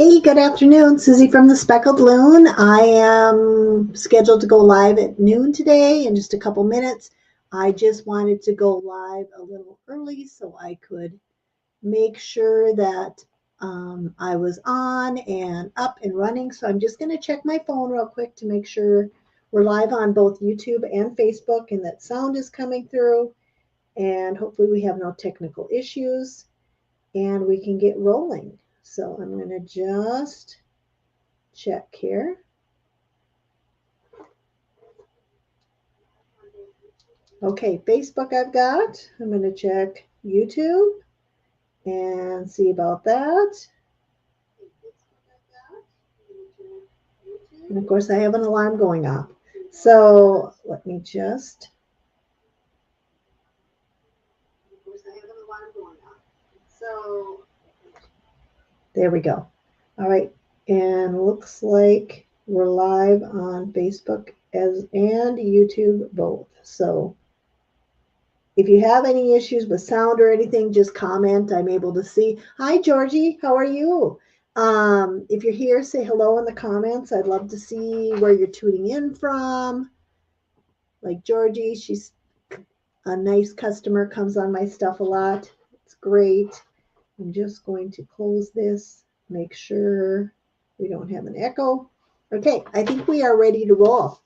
Hey, good afternoon. Susie from the Speckled Loon. I am scheduled to go live at noon today in just a couple minutes. I just wanted to go live a little early so I could make sure that I was on and up and running. So I'm just going to check my phone real quick to make sure we're live on both YouTube and Facebook and that sound is coming through. And hopefully we have no technical issues and we can get rolling. So I'm going to just check here. Okay, Facebook I've got. I'm going to check YouTube and see about that. And of course, I have an alarm going off. So let me just. There we go. All right. And looks like we're live on Facebook and YouTube both. So if you have any issues with sound or anything, just comment. I'm able to see. Hi, Georgie. How are you? If you're here, say hello in the comments. I'd love to see where you're tuning in from. Like Georgie, she's a nice customer, comes on my stuff a lot. It's great. I'm just going to close this, make sure we don't have an echo. Okay, I think we are ready to roll.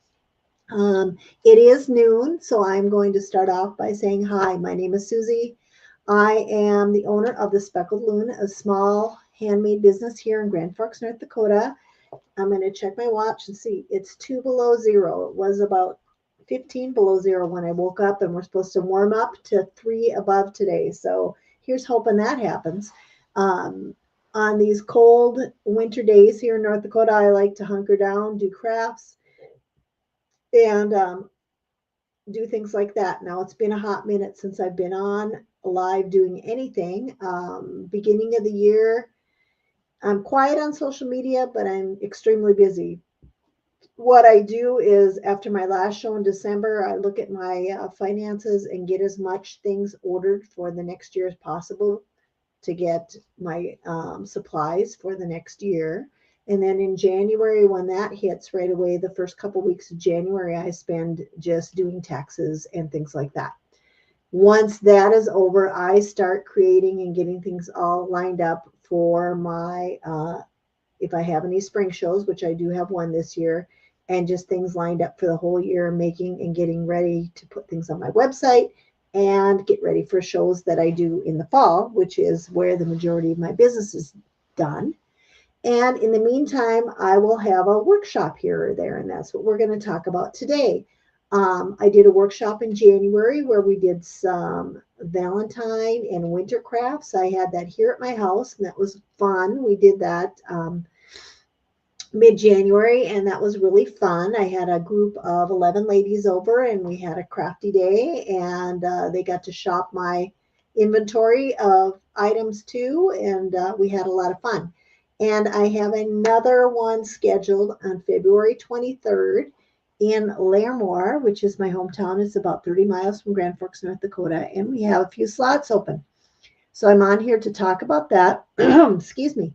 It is noon, so I'm going to start off by saying hi. My name is Susie. I am the owner of the Speckled Loon, a small handmade business here in Grand Forks, North Dakota. I'm going to check my watch and see. It's 2 below zero. It was about 15 below zero when I woke up, and we're supposed to warm up to 3 above today. So here's hoping that happens. On these cold winter days here in North Dakota, I like to hunker down, do crafts, and do things like that. Now, it's been a hot minute since I've been on live doing anything. Beginning of the year, I'm quiet on social media, but I'm extremely busy. What I do is after my last show in December, I look at my finances and get as much things ordered for the next year as possible to get my supplies for the next year. And then in January, when that hits right away, the first couple weeks of January, I spend just doing taxes and things like that. Once that is over, I start creating and getting things all lined up for my, if I have any spring shows, which I do have one this year, and just things lined up for the whole year, making and getting ready to put things on my website and get ready for shows that I do in the fall, which is where the majority of my business is done. And in the meantime, I will have a workshop here or there, and that's what we're going to talk about today. I did a workshop in January where we did some Valentine and winter crafts. I had that here at my house, and that was fun. We did that mid-January, and that was really fun. I had a group of 11 ladies over, and we had a crafty day, and they got to shop my inventory of items too, and we had a lot of fun. And I have another one scheduled on February 23rd in Lairmore, which is my hometown. It's about 30 miles from Grand Forks, North Dakota, and we have a few slots open. So I'm on here to talk about that. Excuse me.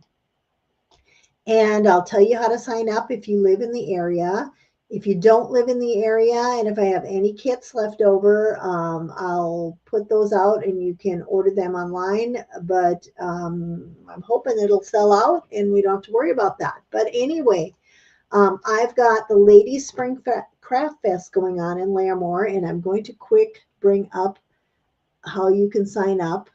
And I'll tell you how to sign up if you live in the area. If you don't live in the area, and if I have any kits left over, I'll put those out and you can order them online. But I'm hoping it'll sell out and we don't have to worry about that. But anyway, I've got the Ladies Spring Craft Fest going on in Lairmore, and I'm going to quick bring up how you can sign up.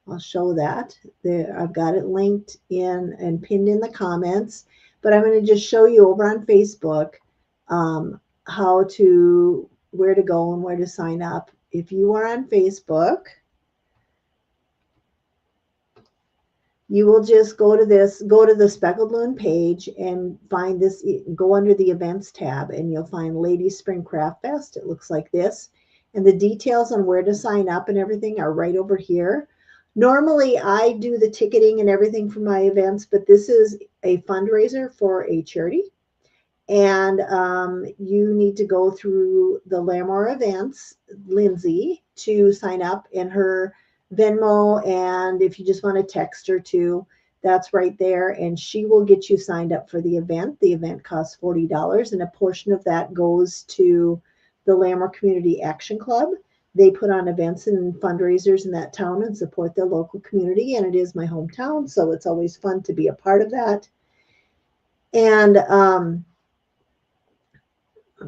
I'll show that. There, I've got it linked in and pinned in the comments, but I'm going to just show you over on Facebook where to go and where to sign up. If you are on Facebook, you will just go to the Speckled Loon page and find this, go under the events tab, and you'll find Ladies Spring Craft Fest. It looks like this. And the details on where to sign up and everything are right over here. Normally, I do the ticketing and everything for my events, but this is a fundraiser for a charity. And you need to go through the Lairmore events, Lindsay, to sign up, and her Venmo, and if you just want to text her too, That's right there, and she will get you signed up for the event. The event costs $40, and a portion of that goes to the Lammer Community Action Club. They put on events and fundraisers in that town and support their local community, and it is my hometown, so it's always fun to be a part of that. And I'm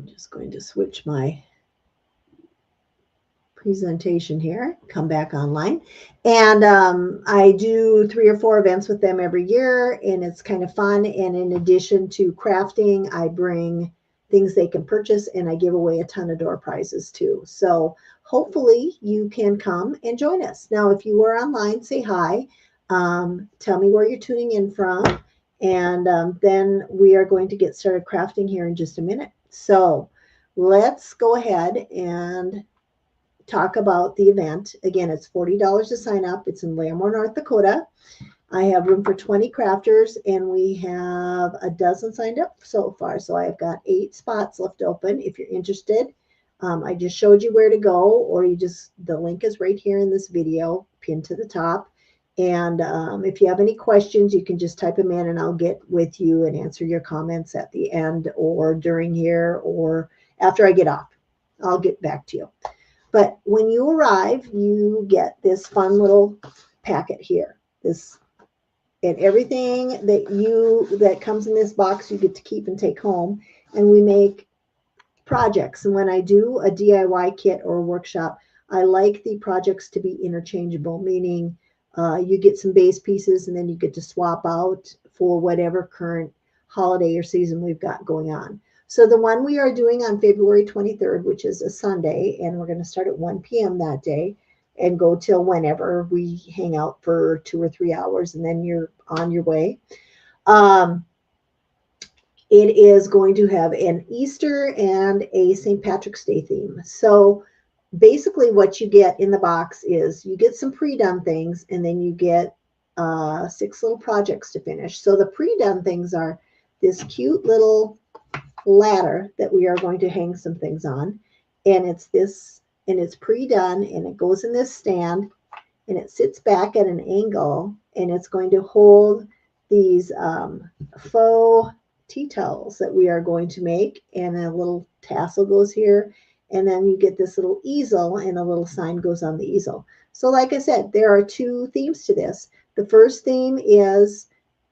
just going to switch my presentation here, come back online. And I do 3 or 4 events with them every year, and it's kind of fun. And in addition to crafting, I bring things they can purchase, and I give away a ton of door prizes too. So hopefully you can come and join us. Now, if you are online, say hi. Tell me where you're tuning in from, and then we are going to get started crafting here in just a minute. So let's go ahead and talk about the event. Again, it's $40 to sign up. It's in Lammer, North Dakota. I have room for 20 crafters, and we have a dozen signed up so far. So I've got 8 spots left open. If you're interested, I just showed you where to go, or the link is right here in this video, pinned to the top. And if you have any questions, you can just type them in, and I'll get with you and answer your comments at the end or during here or after I get off. I'll get back to you. But when you arrive, you get this fun little packet here. And everything that comes in this box, you get to keep and take home. And we make projects. And when I do a DIY kit or a workshop, I like the projects to be interchangeable, meaning you get some base pieces and then you get to swap out for whatever current holiday or season we've got going on. So the one we are doing on February 23rd, which is a Sunday, and we're going to start at 1 p.m. that day and go till whenever. We hang out for 2 or 3 hours, and then you're on your way. It is going to have an Easter and a St. Patrick's Day theme. So basically what you get in the box is you get some pre-done things, and then you get 6 little projects to finish. So the pre-done things are this cute little ladder that we are going to hang some things on, and it's pre-done, and it goes in this stand, and it sits back at an angle, and it's going to hold these faux tea towels that we are going to make, and a little tassel goes here, and then you get this little easel, and a little sign goes on the easel. So like I said, there are 2 themes to this. The first theme is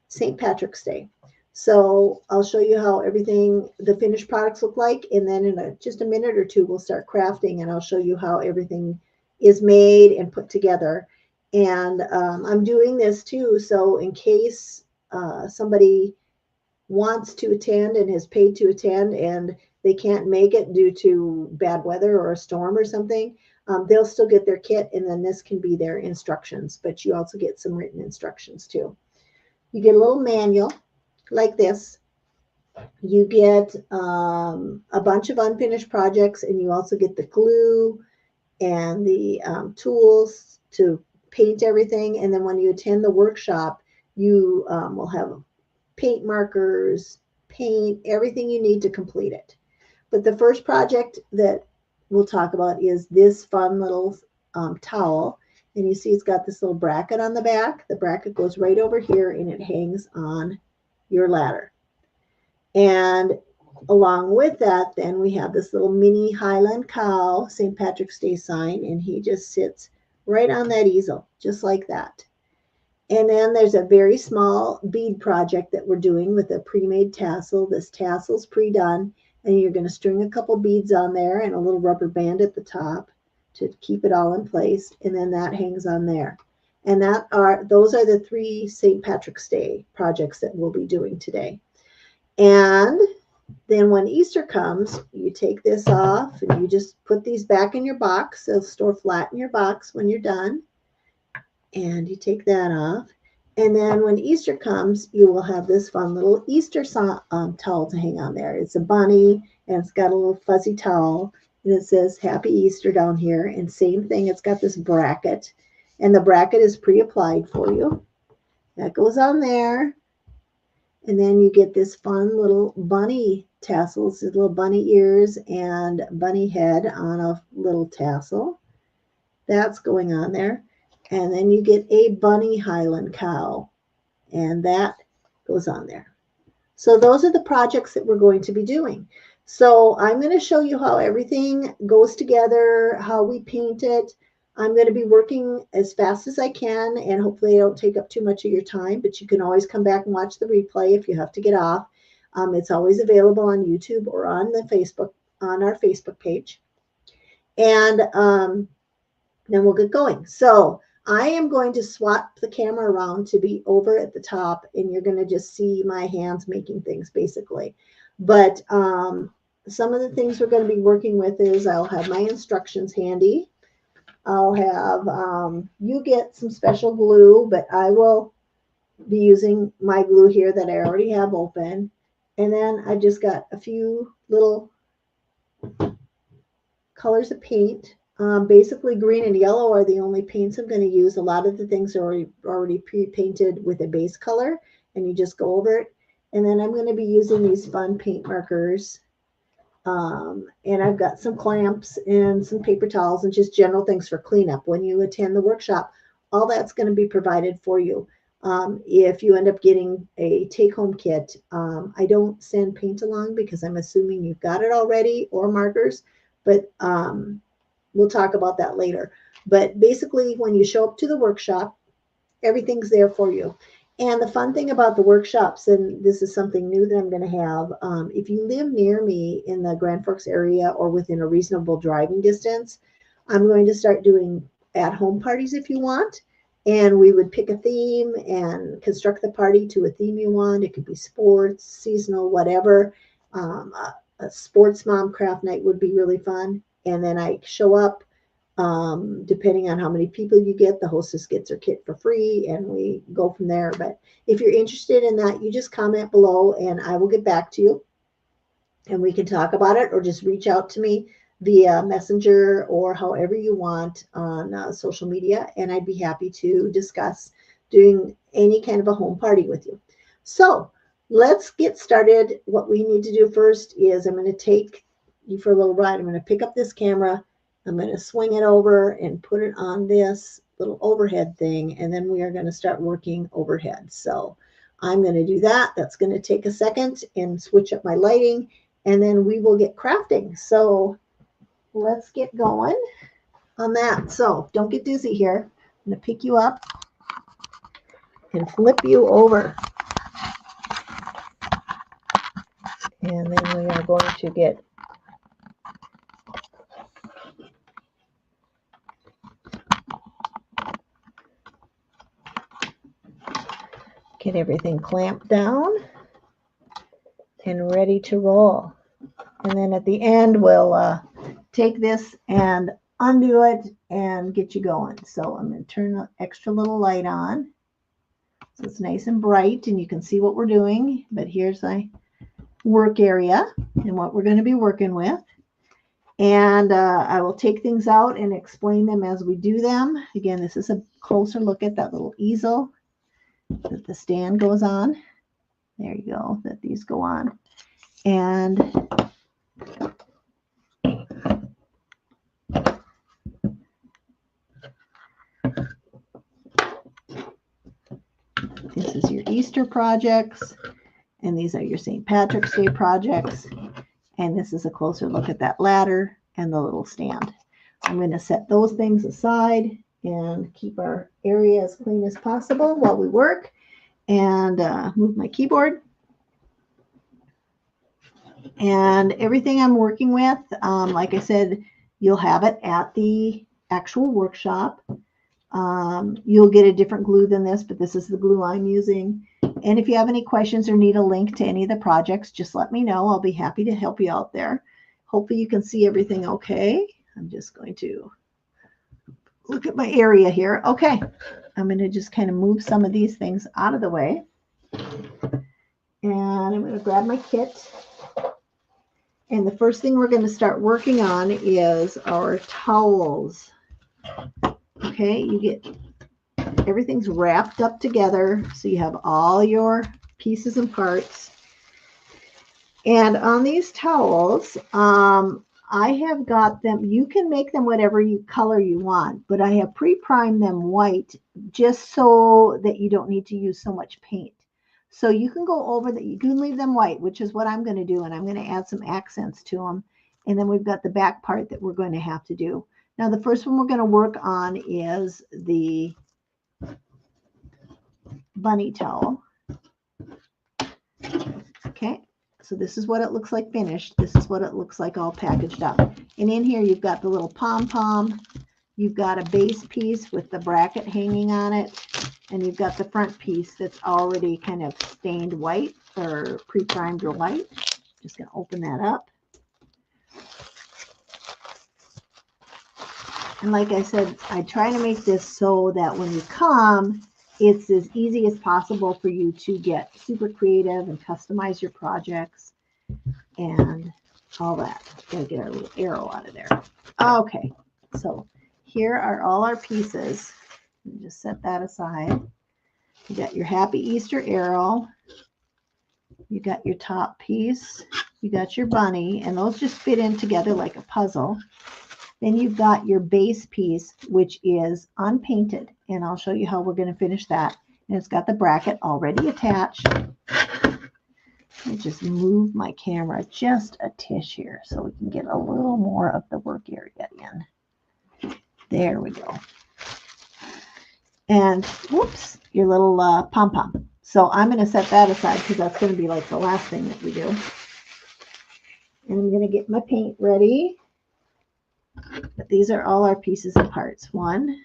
St. Patrick's Day. So I'll show you how the finished products look like, and then in just a minute or 2, we'll start crafting, and I'll show you how everything is made and put together. And I'm doing this too, so in case somebody wants to attend and has paid to attend and they can't make it due to bad weather or a storm or something, they'll still get their kit, and then this can be their instructions, but you also get some written instructions too. You get a little manual like this. You get a bunch of unfinished projects, and you also get the glue and the tools to paint everything. And then when you attend the workshop, you will have paint markers, paint, everything you need to complete it. But the first project that we'll talk about is this fun little towel. And you see it's got this little bracket on the back. The bracket goes right over here, and it hangs on your ladder. And along with that, then we have this little mini Highland cow St. Patrick's Day sign, and he just sits right on that easel, just like that. And then there's a very small bead project that we're doing with a pre-made tassel. This tassel's pre-done, and you're going to string a couple beads on there and a little rubber band at the top to keep it all in place, and then that hangs on there. And those are the 3 St. Patrick's Day projects that we'll be doing today. And then when Easter comes, you take this off, and you just put these back in your box. They'll store flat in your box when you're done. And you take that off. And then when Easter comes, you will have this fun little Easter towel to hang on there. It's a bunny, and it's got a little fuzzy towel, and it says Happy Easter down here. And same thing, it's got this bracket, and the bracket is pre-applied for you. That goes on there. And then you get this fun little bunny tassels, little bunny ears and bunny head on a little tassel. That's going on there. And then you get a bunny Highland cow. and that goes on there. So those are the projects that we're going to be doing. So I'm going to show you how everything goes together, how we paint it. I'm going to be working as fast as I can, and hopefully I don't take up too much of your time, but you can always come back and watch the replay if you have to get off. It's always available on YouTube or on the Facebook, on our Facebook page. And then we'll get going. So I am going to swap the camera around to be over at the top, and you're going to just see my hands making things basically. But some of the things we're going to be working with is I'll have my instructions handy. I'll have, you get some special glue, but I will be using my glue here that I already have open. And then I just got a few little colors of paint. Basically green and yellow are the only paints I'm going to use. A lot of the things are already pre-painted with a base color, and you just go over it. And then I'm going to be using these fun paint markers. And I've got some clamps and some paper towels and just general things for cleanup. When you attend the workshop, all that's going to be provided for you. If you end up getting a take-home kit, I don't send paint along because I'm assuming you've got it already, or markers, but we'll talk about that later. But basically, when you show up to the workshop, everything's there for you. And the fun thing about the workshops, and this is something new that I'm going to have, if you live near me in the Grand Forks area or within a reasonable driving distance, I'm going to start doing at-home parties if you want. And we would pick a theme and construct the party to a theme you want. It could be sports, seasonal, whatever. A sports mom craft night would be really fun. And then I show up. Depending on how many people you get, the hostess gets her kit for free, and we go from there. But if you're interested in that, you just comment below and I will get back to you and we can talk about it, or just reach out to me via Messenger or however you want on social media, and I'd be happy to discuss doing any kind of a home party with you. So let's get started. What we need to do first is I'm going to take you for a little ride. I'm going to pick up this camera. I'm going to swing it over and put it on this little overhead thing, and then we are going to start working overhead. So I'm going to do that. That's going to take a second and switch up my lighting, and then we will get crafting. So let's get going on that. So don't get dizzy here. I'm going to pick you up and flip you over. And then we are going to get everything clamped down and ready to roll. And then at the end, we'll take this and undo it and get you going. So I'm going to turn the extra little light on so it's nice and bright and you can see what we're doing. But here's my work area and what we're going to be working with. And I will take things out and explain them as we do them. Again, this is a closer look at that little easel that the stand goes on. There you go, that these go on. And this is your Easter projects, and these are your St. Patrick's Day projects. And this is a closer look at that ladder and the little stand. I'm going to set those things aside and keep our area as clean as possible while we work, and move my keyboard. And everything I'm working with, like I said, you'll have it at the actual workshop. You'll get a different glue than this, but this is the glue I'm using. And if you have any questions or need a link to any of the projects, just let me know. I'll be happy to help you out there. Hopefully you can see everything okay. I'm just going to look at my area here. Okay, I'm going to just kind of move some of these things out of the way. And I'm going to grab my kit. And the first thing we're going to start working on is our towels. Okay, you get everything's wrapped up together, so you have all your pieces and parts. And on these towels, I have got them, you can make them whatever color you want, but I have pre-primed them white just so that you don't need to use so much paint. So you can go over that. You can leave them white, which is what I'm going to do. And I'm going to add some accents to them. And then we've got the back part that we're going to have to do. Now, the first one we're going to work on is the bunny towel. Okay, so this is what it looks like finished. This is what it looks like all packaged up. And in here, you've got the little pom-pom. You've got a base piece with the bracket hanging on it. And you've got the front piece that's already kind of stained white or pre-primed or white. Just going to open that up. And like I said, I try to make this so that when you come, it's as easy as possible for you to get super creative and customize your projects and all that. Gotta get our little arrow out of there. Okay, so here are all our pieces. Just set that aside. You got your Happy Easter arrow. You got your top piece. You got your bunny, and those just fit in together like a puzzle. Then you've got your base piece, which is unpainted, and I'll show you how we're going to finish that. And it's got the bracket already attached. Let me just move my camera just a tish here so we can get a little more of the work area in. There we go. And whoops, your little pom-pom. So I'm going to set that aside because that's going to be like the last thing that we do. And I'm going to get my paint ready. But these are all our pieces and parts. One,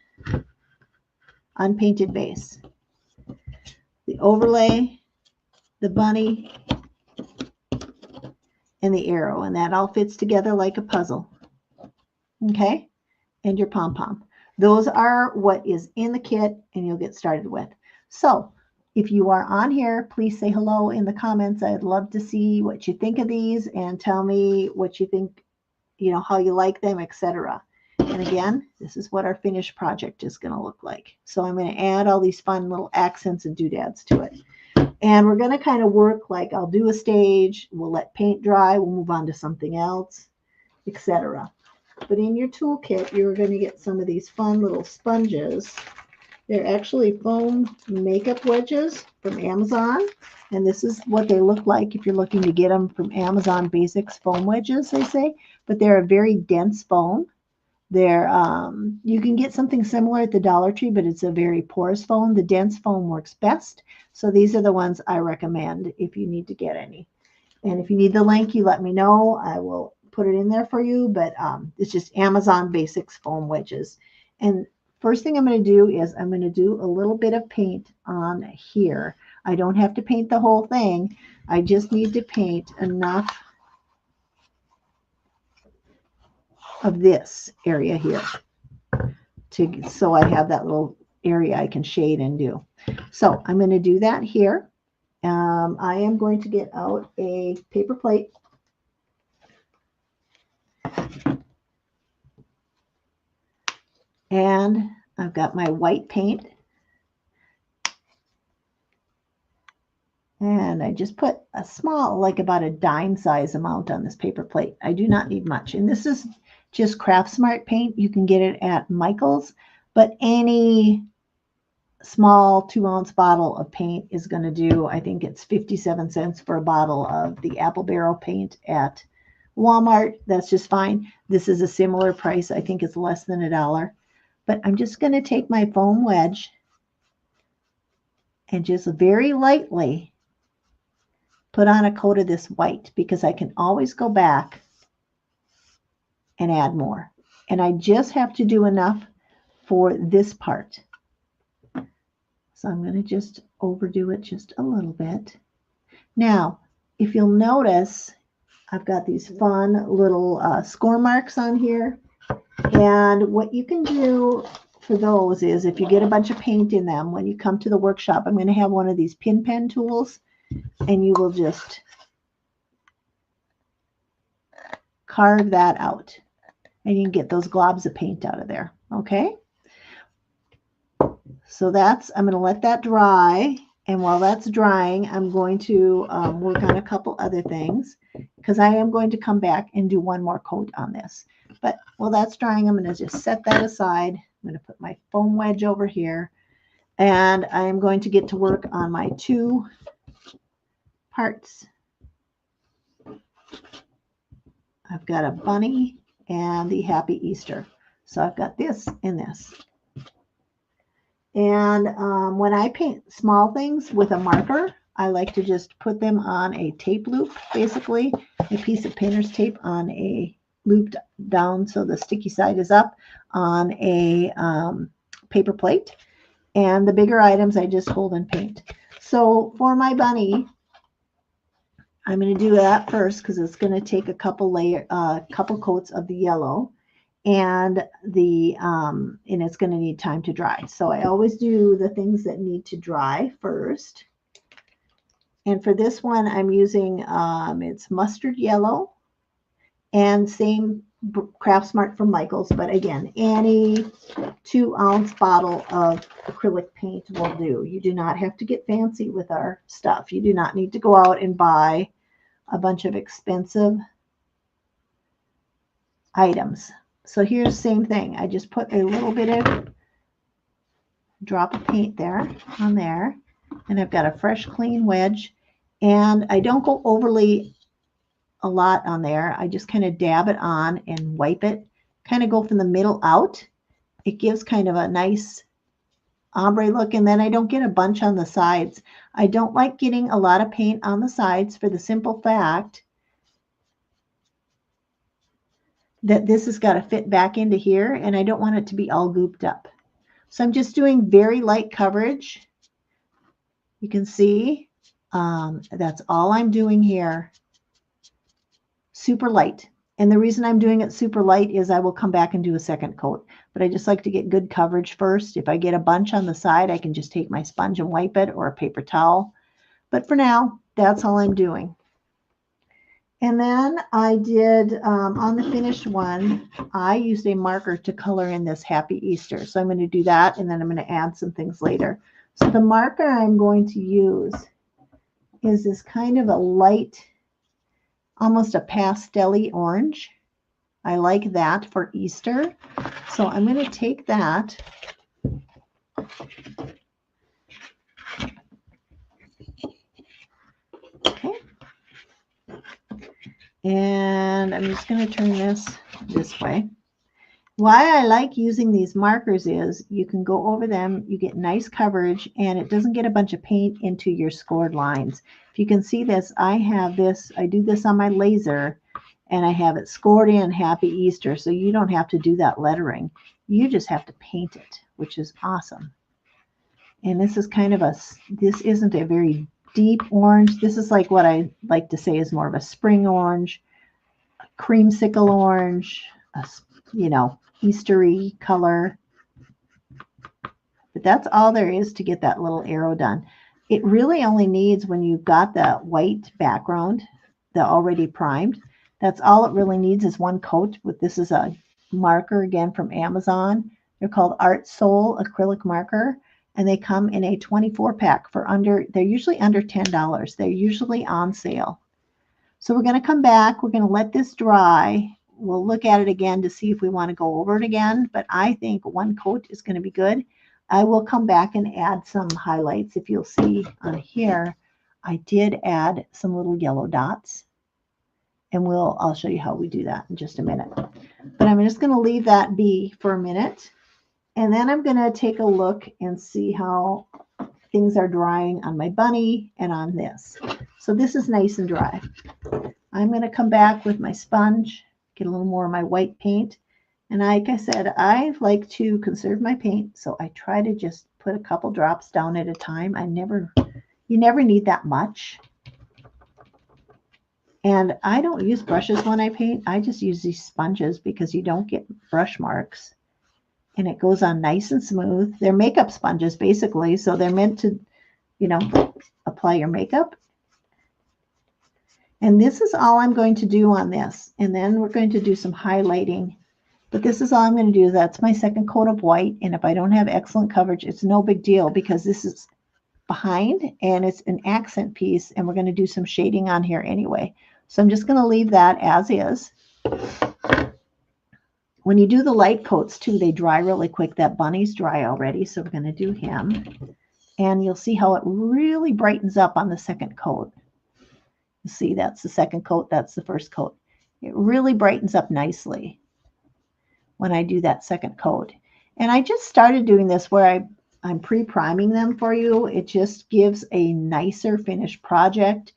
unpainted base. The overlay, the bunny, and the arrow. And that all fits together like a puzzle. Okay? And your pom-pom. Those are what is in the kit, and you'll get started with. So, if you are on here, please say hello in the comments. I'd love to see what you think of these and tell me what you think, you know, how you like them, etc. And again, this is what our finished project is going to look like. So I'm going to add all these fun little accents and doodads to it. And we're going to kind of work like I'll do a stage, we'll let paint dry, we'll move on to something else, etc. But in your toolkit, you're going to get some of these fun little sponges. They're actually foam makeup wedges from Amazon. And this is what they look like if you're looking to get them from Amazon Basics foam wedges, they say. But they're a very dense foam. They're you can get something similar at the Dollar Tree, but it's a very porous foam. The dense foam works best. So these are the ones I recommend if you need to get any. And if you need the link, you let me know. I will put it in there for you. But it's just Amazon Basics foam wedges. And first thing I'm going to do is I'm going to do a little bit of paint on here. I don't have to paint the whole thing. I just need to paint enough of this area here so I have that little area I can shade and do. So I'm going to do that here. I am going to get out a paper plate. And I've got my white paint. And I just put a small, like about a dime size amount on this paper plate. I do not need much. And this is just Craft Smart paint. You can get it at Michael's, but any small 2-ounce bottle of paint is going to do, I think it's 57 cents for a bottle of the Apple Barrel paint at Walmart. That's just fine. This is a similar price. I think it's less than $1. But I'm just going to take my foam wedge and just very lightly put on a coat of this white, because I can always go back and add more. And I just have to do enough for this part. So I'm going to just overdo it just a little bit. Now, if you'll notice, I've got these fun little score marks on here. And what you can do for those is, if you get a bunch of paint in them, when you come to the workshop, I'm going to have one of these pin pen tools, and you will just carve that out. And you can get those globs of paint out of there. Okay? So that's, I'm going to let that dry. And while that's drying, I'm going to work on a couple other things, because I am going to come back and do one more coat on this. But while that's drying, I'm going to just set that aside. I'm going to put my foam wedge over here. And I'm going to get to work on my 2 parts. I've got a bunny and the Happy Easter. So I've got this and this. And when I paint small things with a marker, I like to just put them on a tape loop, basically a piece of painter's tape on a looped down so the sticky side is up on a paper plate. And the bigger items I just hold and paint. So for my bunny, I'm going to do that first because it's going to take a couple coats of the yellow, and it's going to need time to dry. So I always do the things that need to dry first. And for this one, I'm using it's mustard yellow, and same Craft Smart from Michael's, but again, any 2-ounce bottle of acrylic paint will do. You do not have to get fancy with our stuff. You do not need to go out and buy a bunch of expensive items. So here's the same thing. I just put a little bit of drop of paint there on there, and I've got a fresh clean wedge, and I don't go overly a lot on there. I just kind of dab it on and wipe it, kind of go from the middle out. It gives kind of a nice ombre look, and then I don't get a bunch on the sides. I don't like getting a lot of paint on the sides for the simple fact that this has got to fit back into here, and I don't want it to be all gooped up. So I'm just doing very light coverage. You can see that's all I'm doing here. Super light. And the reason I'm doing it super light is I will come back and do a second coat. But I just like to get good coverage first. If I get a bunch on the side, I can just take my sponge and wipe it, or a paper towel. But for now, that's all I'm doing. And then I did, on the finished one, I used a marker to color in this Happy Easter. So I'm going to do that, and then I'm going to add some things later. So the marker I'm going to use is this kind of a light, almost a pastel-y orange. I like that for Easter. So I'm going to take that. Okay. And I'm just going to turn this way. Why I like using these markers is you can go over them, you get nice coverage, and it doesn't get a bunch of paint into your scored lines. If you can see this, I do this on my laser, and I have it scored in Happy Easter, so you don't have to do that lettering. You just have to paint it, which is awesome. And this is kind of this isn't a very deep orange. This is like what I like to say is more of a spring orange, a creamsicle orange, Eastery color. But that's all there is to get that little arrow done. It really only needs, when you've got that white background, the already primed, that's all it really needs is one coat. But this is a marker, again, from Amazon. They're called Art Soul acrylic marker, and they come in a 24-pack for they're usually under $10. They're usually on sale. So we're going to come back. We're going to let this dry. We'll look at it again to see if we want to go over it again, but I think one coat is going to be good. I will come back and add some highlights. If you'll see on here, I did add some little yellow dots, and I'll show you how we do that in just a minute. But I'm just going to leave that be for a minute, and then I'm going to take a look and see how things are drying on my bunny and on this. So this is nice and dry. I'm going to come back with my sponge, get a little more of my white paint. And like I said, I like to conserve my paint, so I try to just put a couple drops down at a time. You never need that much. And I don't use brushes when I paint. I just use these sponges because you don't get brush marks. And it goes on nice and smooth. They're makeup sponges, basically, so they're meant to, apply your makeup. And this is all I'm going to do on this. And then we're going to do some highlighting. But this is all I'm going to do. That's my second coat of white. And if I don't have excellent coverage, it's no big deal because this is behind and it's an accent piece. And we're going to do some shading on here anyway. So I'm just going to leave that as is. when you do the light coats too, they dry really quick. That bunny's dry already, so we're going to do him. And you'll see how it really brightens up on the second coat. You see, that's the second coat, that's the first coat. It really brightens up nicely when I do that second coat. And I just started doing this where I'm pre-priming them for you. It just gives a nicer finished project.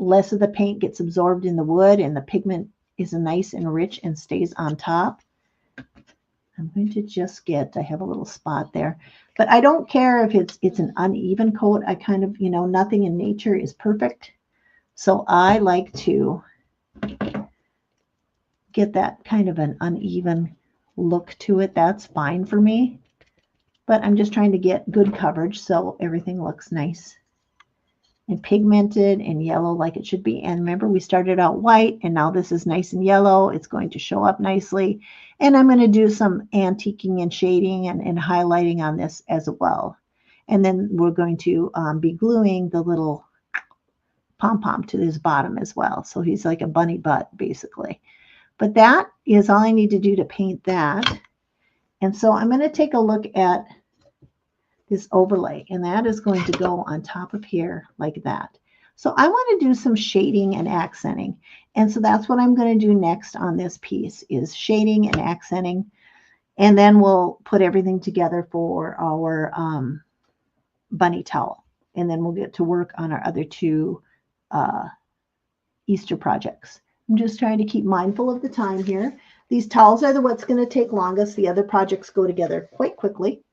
Less of the paint gets absorbed in the wood, and the pigment is nice and rich and stays on top. I'm going to just I have a little spot there, but I don't care if it's an uneven coat. I kind of, nothing in nature is perfect. So I like to get that kind of an uneven look to it. That's fine for me, but I'm just trying to get good coverage so everything looks nice and pigmented and yellow like it should be. And remember, we started out white, and now this is nice and yellow. It's going to show up nicely. And I'm going to do some antiquing and shading and highlighting on this as well. And then we're going to be gluing the little pom-pom to his bottom as well. So he's like a bunny butt, basically. But that is all I need to do to paint that. And so I'm going to take a look at this overlay, and that is going to go on top of here like that. So I want to do some shading and accenting. And so that's what I'm going to do next on this piece is shading and accenting. And then we'll put everything together for our bunny towel. And then we'll get to work on our other two Easter projects. I'm just trying to keep mindful of the time here. These towels are what's going to take longest. The other projects go together quite quickly.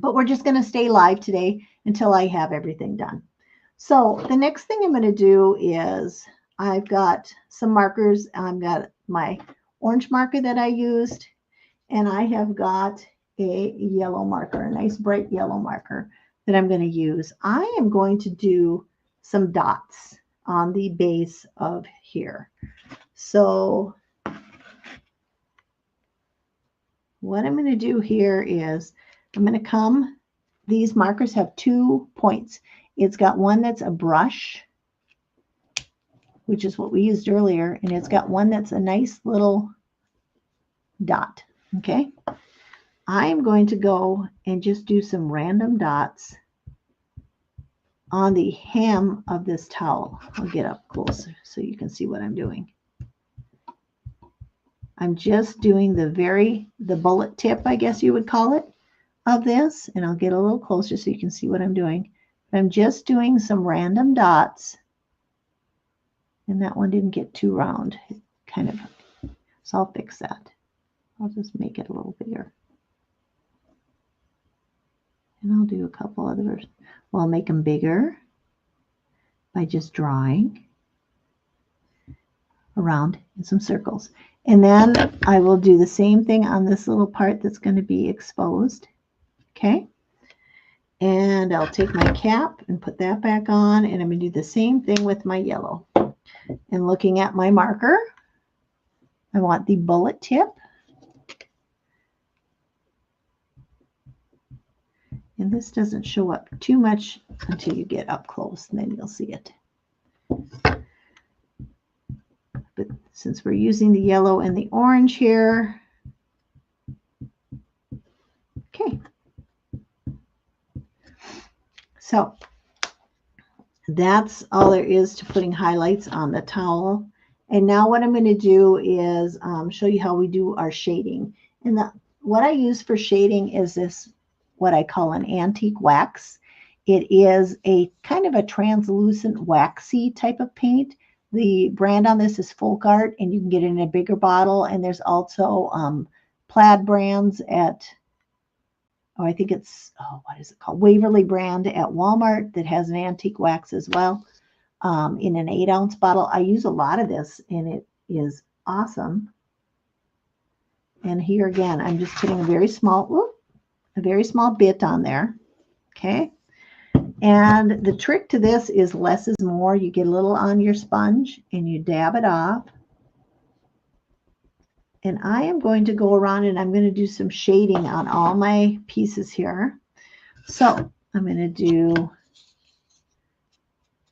But we're just going to stay live today until I have everything done. So the next thing I'm going to do is I've got some markers. I've got my orange marker that I used, and I have got a yellow marker, a nice bright yellow marker that I'm going to use. I am going to do some dots on the base of here. So what I'm going to do here is I'm going to come, these markers have 2 points. It's got one that's a brush, which is what we used earlier, and it's got one that's a nice little dot, okay? I am going to go and just do some random dots on the hem of this towel. I'll get up closer so you can see what I'm doing. I'm just doing the bullet tip, I guess you would call it, of this, and I'll get a little closer so you can see what I'm doing. I'm just doing some random dots, and that one didn't get too round, kind of, so I'll fix that. I'll just make it a little bigger, and I'll do a couple others. Well, I'll make them bigger by just drawing around in some circles, and then I will do the same thing on this little part that's going to be exposed. Okay, and I'll take my cap and put that back on, and I'm going to do the same thing with my yellow. And looking at my marker, I want the bullet tip. And this doesn't show up too much until you get up close, and then you'll see it. But since we're using the yellow and the orange here, okay. So that's all there is to putting highlights on the towel. And now what I'm going to do is show you how we do our shading. And what I use for shading is this, what I call an antique wax. It is a kind of a translucent waxy type of paint. The brand on this is Folk Art, and you can get it in a bigger bottle. And there's also plaid brands at, I think it's, what is it called? Waverly brand at Walmart that has an antique wax as well in an 8-ounce bottle. I use a lot of this, and it is awesome. And here again, I'm just putting a very small bit on there. Okay. And the trick to this is less is more. You get a little on your sponge and you dab it off. And I am going to go around and I'm going to do some shading on all my pieces here. So I'm going to do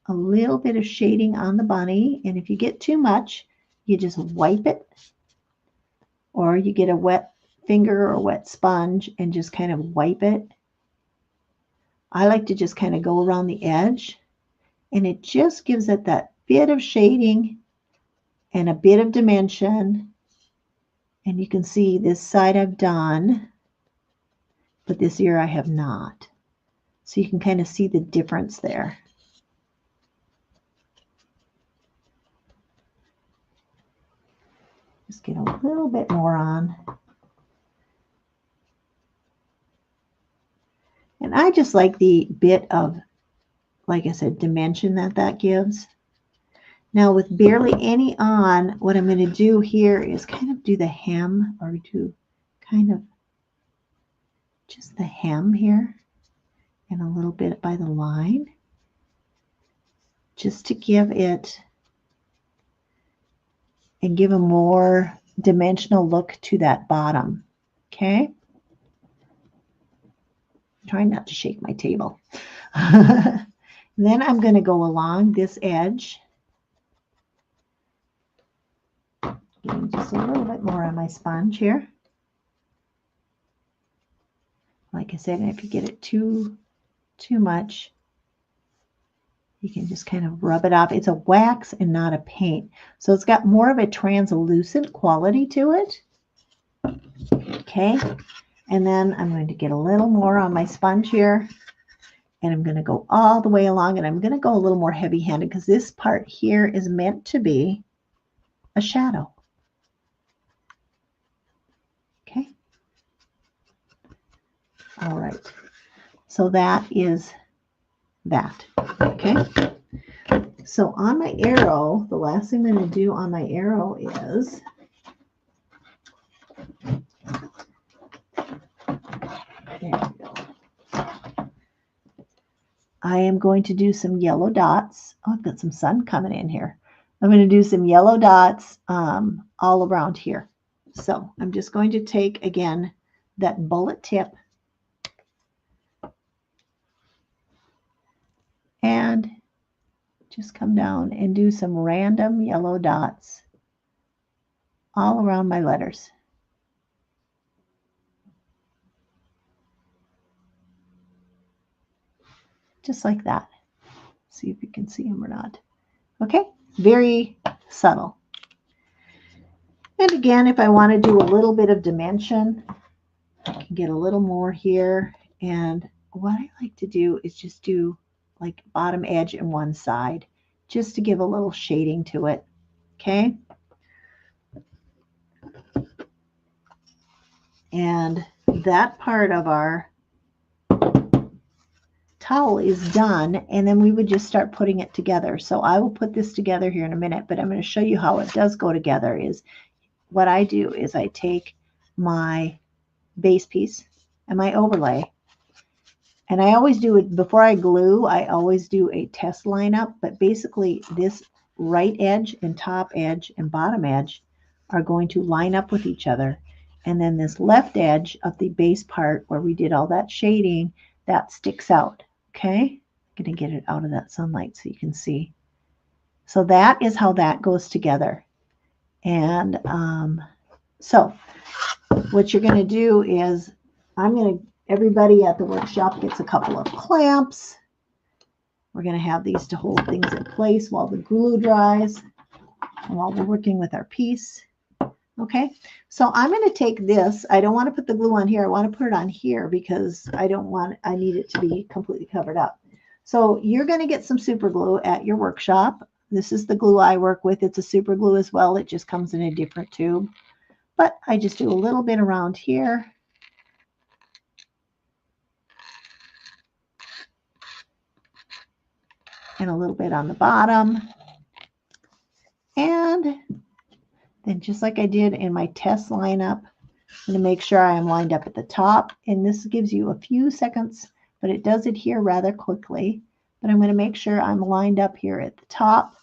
a little bit of shading on the bunny. And if you get too much, you just wipe it or you get a wet finger or a wet sponge and just kind of wipe it. I like to just kind of go around the edge, and it just gives it that bit of shading and a bit of dimension. And you can see this side I've done, but this ear I have not. So you can kind of see the difference there. Just get a little bit more on. And I just like the bit of, like I said, dimension that gives. Now with barely any on, what I'm going to do here is kind of do the hem, or do kind of just the hem here and a little bit by the line, just to give it and give a more dimensional look to that bottom. Okay. I'm trying not to shake my table. Then I'm going to go along this edge, getting just a little bit more on my sponge here. Like I said, if you get it too much, you can just kind of rub it off. It's a wax and not a paint, so it's got more of a translucent quality to it. Okay, and then I'm going to get a little more on my sponge here, and I'm going to go all the way along, and I'm going to go a little more heavy-handed because this part here is meant to be a shadow. Okay. All right. So that is that. Okay. So on my arrow, the last thing I'm going to do on my arrow is there we go. I am going to do some yellow dots. Oh, I've got some sun coming in here. I'm going to do some yellow dots all around here. So I'm just going to take, again, that bullet tip and just come down and do some random yellow dots all around my letters. Just like that. See if you can see them or not. Okay, very subtle. And again, if I want to do a little bit of dimension, I can get a little more here. And what I like to do is just do like bottom edge and one side, just to give a little shading to it. Okay. And that part of our towel is done, and then we would just start putting it together. So I will put this together here in a minute, but I'm going to show you how it does go together. Is what I do is I take my base piece and my overlay, and I always do it before I glue. I always do a test lineup, but basically this right edge and top edge and bottom edge are going to line up with each other, and then this left edge of the base part where we did all that shading, that sticks out. Okay, I'm going to get it out of that sunlight so you can see. So that is how that goes together. And so what you're going to do is everybody at the workshop gets a couple of clamps. We're going to have these to hold things in place while the glue dries and while we're working with our piece. Okay, so I'm going to take this. I don't want to put the glue on here. I want to put it on here because I need it to be completely covered up. So you're going to get some super glue at your workshop. This is the glue I work with. It's a super glue as well. It just comes in a different tube. But I just do a little bit around here. And a little bit on the bottom. And then just like I did in my test lineup, I'm going to make sure I am lined up at the top. And this gives you a few seconds, but it does adhere rather quickly. But I'm going to make sure I'm lined up here at the top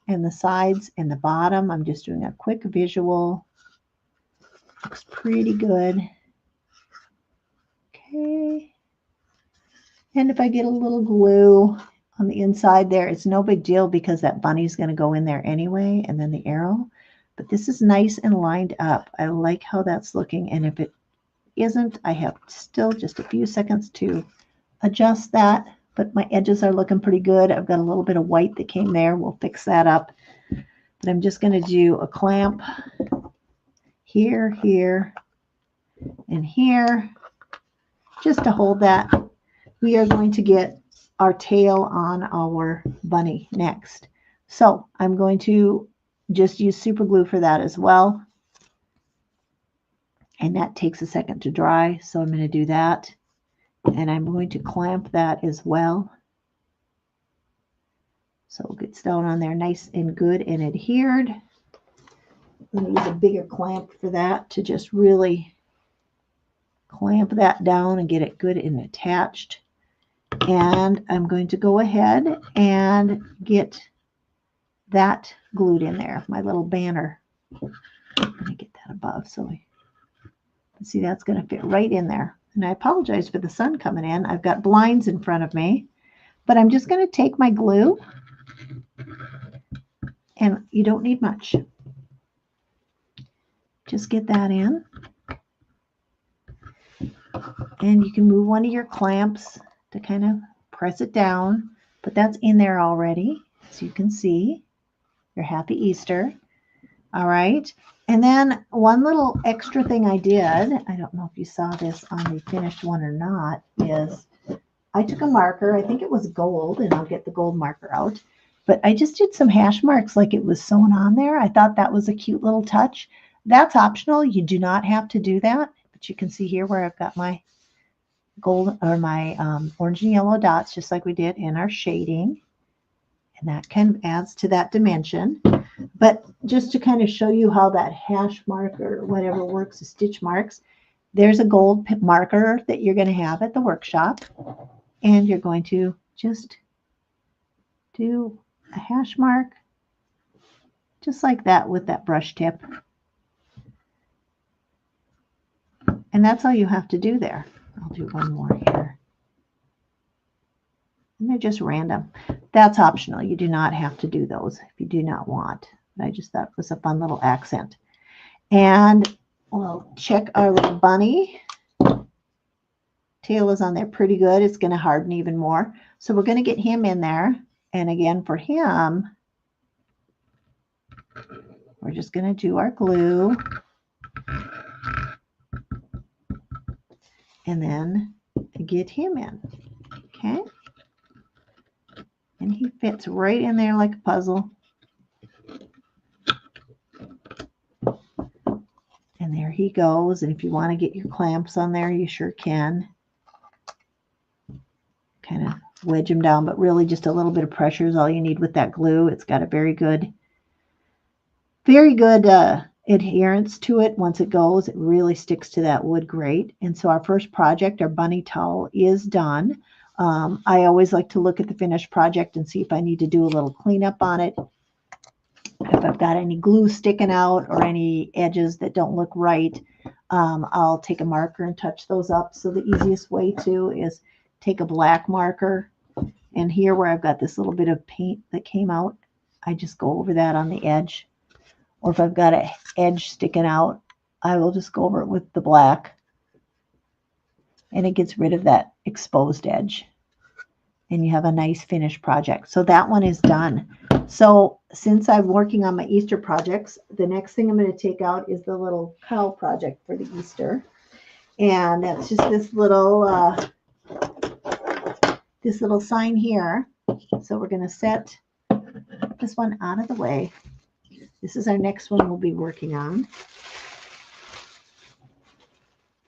and the sides and the bottom. I'm just doing a quick visual. Looks pretty good. Okay. And if I get a little glue on the inside there, it's no big deal because that bunny's going to go in there anyway, and then the arrow. But this is nice and lined up. I like how that's looking. And if it isn't, I have still just a few seconds to adjust that. But my edges are looking pretty good. I've got a little bit of white that came there. We'll fix that up. But I'm just going to do a clamp here, here, and here, just to hold that. We are going to get our tail on our bunny next. So I'm going to just use super glue for that as well. And that takes a second to dry, so I'm going to do that. And I'm going to clamp that as well. So it gets down on there nice and good and adhered. I'm going to use a bigger clamp for that to just really clamp that down and get it good and attached. And I'm going to go ahead and get that glued in there, my little banner. I'm going to get that above so we can see that's going to fit right in there. And I apologize for the sun coming in. I've got blinds in front of me, but I'm just going to take my glue, and you don't need much. Just get that in. And you can move one of your clamps to kind of press it down, but that's in there already, as you can see. Your Happy Easter. All right. And then one little extra thing I did, I don't know if you saw this on the finished one or not, is I took a marker, I think it was gold, and I'll get the gold marker out, but I just did some hash marks like it was sewn on there. I thought that was a cute little touch. That's optional. You do not have to do that, but you can see here where I've got my gold or my orange and yellow dots, just like we did in our shading. And that kind of adds to that dimension. But just to kind of show you how that hash mark or whatever works, the stitch marks, there's a gold marker that you're going to have at the workshop. And you're going to just do a hash mark just like that with that brush tip. And that's all you have to do there. I'll do one more here. And they're just random. That's optional. You do not have to do those if you do not want. But I just thought it was a fun little accent. And we'll check our little bunny. Tail is on there pretty good. It's going to harden even more. So we're going to get him in there. And again, for him, we're just going to do our glue. And then get him in. Okay. And he fits right in there like a puzzle. And there he goes. And if you want to get your clamps on there, you sure can. Kind of wedge him down, but really just a little bit of pressure is all you need with that glue. It's got a very good adherence to it. Once it goes, it really sticks to that wood great. And so our first project, our bunny towel, is done. I always like to look at the finished project and see if I need to do a little cleanup on it. If I've got any glue sticking out or any edges that don't look right, I'll take a marker and touch those up. So the easiest way to is take a black marker, and here where I've got this little bit of paint that came out, I just go over that on the edge. Or if I've got an edge sticking out, I will just go over it with the black, and it gets rid of that exposed edge. And you have a nice finished project. So that one is done. So since I'm working on my Easter projects, the next thing I'm going to take out is the little cow project for the Easter. And that's just this little sign here. So we're going to set this one out of the way. This is our next one we'll be working on.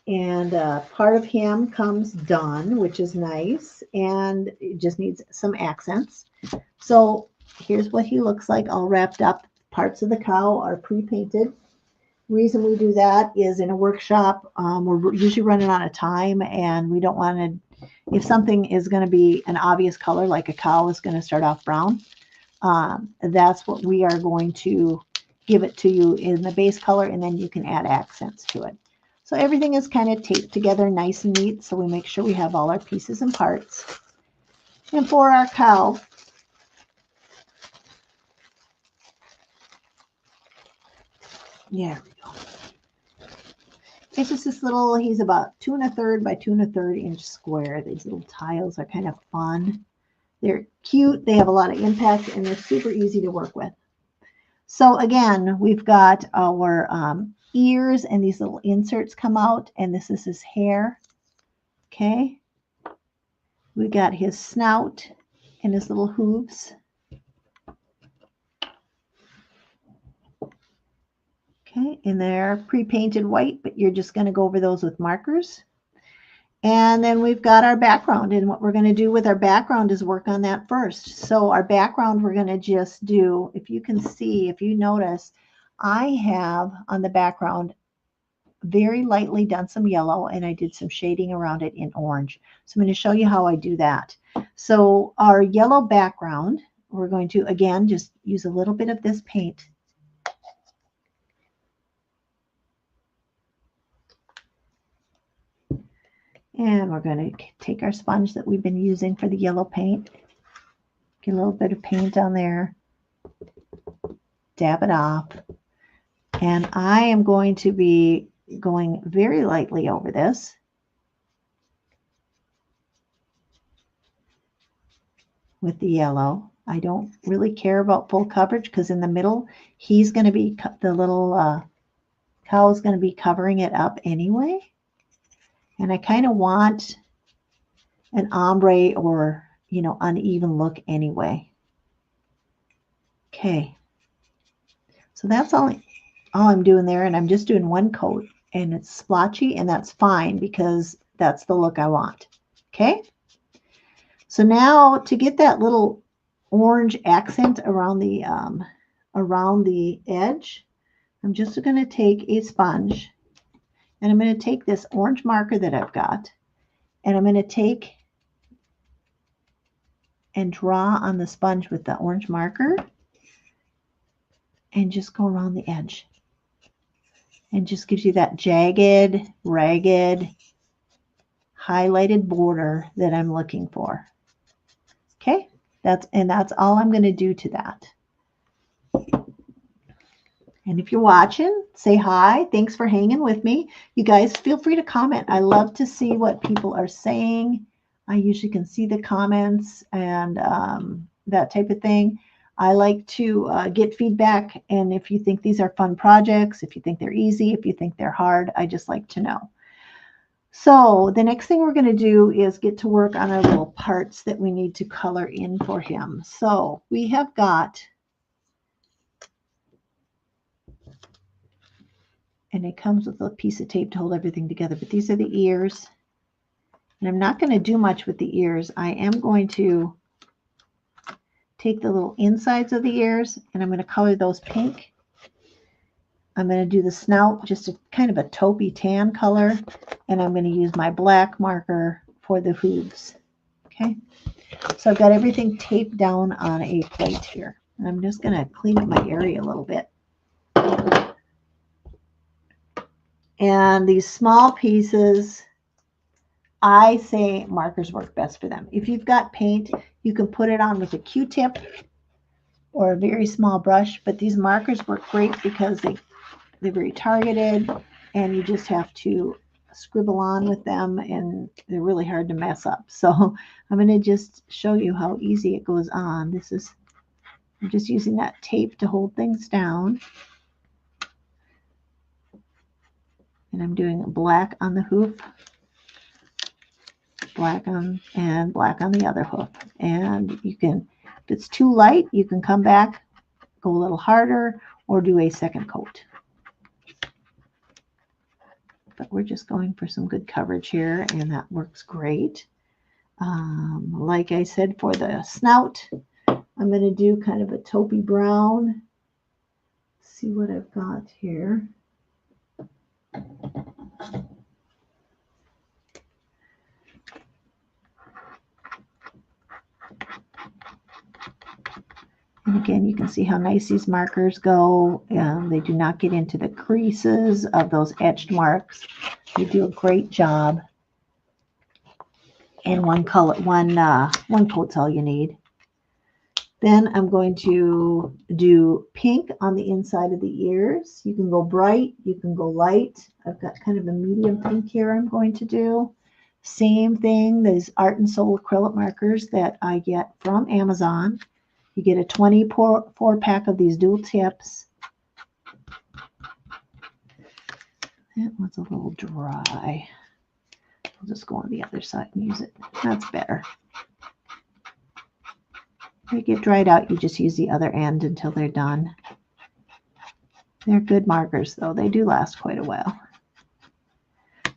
And part of him comes done, which is nice, and it just needs some accents. So here's what he looks like all wrapped up. Parts of the cow are pre-painted. Reason we do that is in a workshop, we're usually running out of time, and we don't want to, if something is going to be an obvious color, like a cow is going to start off brown, that's what we are going to give it to you in the base color, and then you can add accents to it. So everything is kind of taped together nice and neat, so we make sure we have all our pieces and parts. And for our cow, Yeah. It's just this little, he's about 2 1/3 by 2 1/3 inch square. These little tiles are kind of fun. They're cute. They have a lot of impact and they're super easy to work with. So again, we've got our ears and these little inserts come out, and this is his hair. Okay. We got his snout and his little hooves. Okay, and they're pre-painted white, but you're just going to go over those with markers. And then we've got our background, and what we're going to do with our background is work on that first. So our background, we're going to just do, if you can see, if you notice, I have on the background very lightly done some yellow, and I did some shading around it in orange. So I'm going to show you how I do that. So our yellow background, we're going to, again, just use a little bit of this paint. And we're going to take our sponge that we've been using for the yellow paint, get a little bit of paint on there, dab it off. And I am going to be going very lightly over this. With the yellow. I don't really care about full coverage because in the middle, he's going to be, the little cow is going to be covering it up anyway. And I kind of want an ombre or, you know, uneven look anyway. Okay. So that's all I'm doing there. And I'm just doing one coat and it's splotchy, and that's fine because that's the look I want. Okay. So now to get that little orange accent around the edge, I'm just going to take a sponge and I'm going to take this orange marker that I've got, and I'm going to take and draw on the sponge with the orange marker and just go around the edge. And just gives you that jagged, ragged, highlighted border that I'm looking for. Okay, that's all I'm going to do to that. And if you're watching, say hi. Thanks for hanging with me. You guys feel free to comment. I love to see what people are saying. I usually can see the comments and that type of thing. I like to get feedback. And if you think these are fun projects, if you think they're easy, if you think they're hard, I just like to know. So the next thing we're going to do is get to work on our little parts that we need to color in for him. So we have got, and it comes with a piece of tape to hold everything together, but these are the ears. And I'm not going to do much with the ears. I am going to take the little insides of the ears and I'm going to color those pink. I'm going to do the snout, just a kind of a taupey tan color, and I'm going to use my black marker for the hooves. Okay, so I've got everything taped down on a plate here, and I'm just going to clean up my area a little bit. And these small pieces, I say markers work best for them. If you've got paint, you can put it on with a Q-tip or a very small brush, but these markers work great because they're very targeted, and you just have to scribble on with them, and they're really hard to mess up. So I'm going to just show you how easy it goes on. I'm just using that tape to hold things down. And I'm doing black on the hoof, black on, and black on the other hoof. And you can, if it's too light, you can come back, go a little harder, or do a second coat. But we're just going for some good coverage here, and that works great. Like I said, for the snout, I'm going to do kind of a taupey brown. Let's see what I've got here. And again, you can see how nice these markers go. They do not get into the creases of those etched marks. They do a great job. And one coat's all you need. Then I'm going to do pink on the inside of the ears. You can go bright, you can go light. I've got kind of a medium pink here I'm going to do. Same thing, these Art and Soul acrylic markers that I get from Amazon. You get a 24 pack of these dual tips. That one's a little dry. I'll just go on the other side and use it. That's better. They get dried out, you just use the other end until they're done. They're good markers, though. They do last quite a while.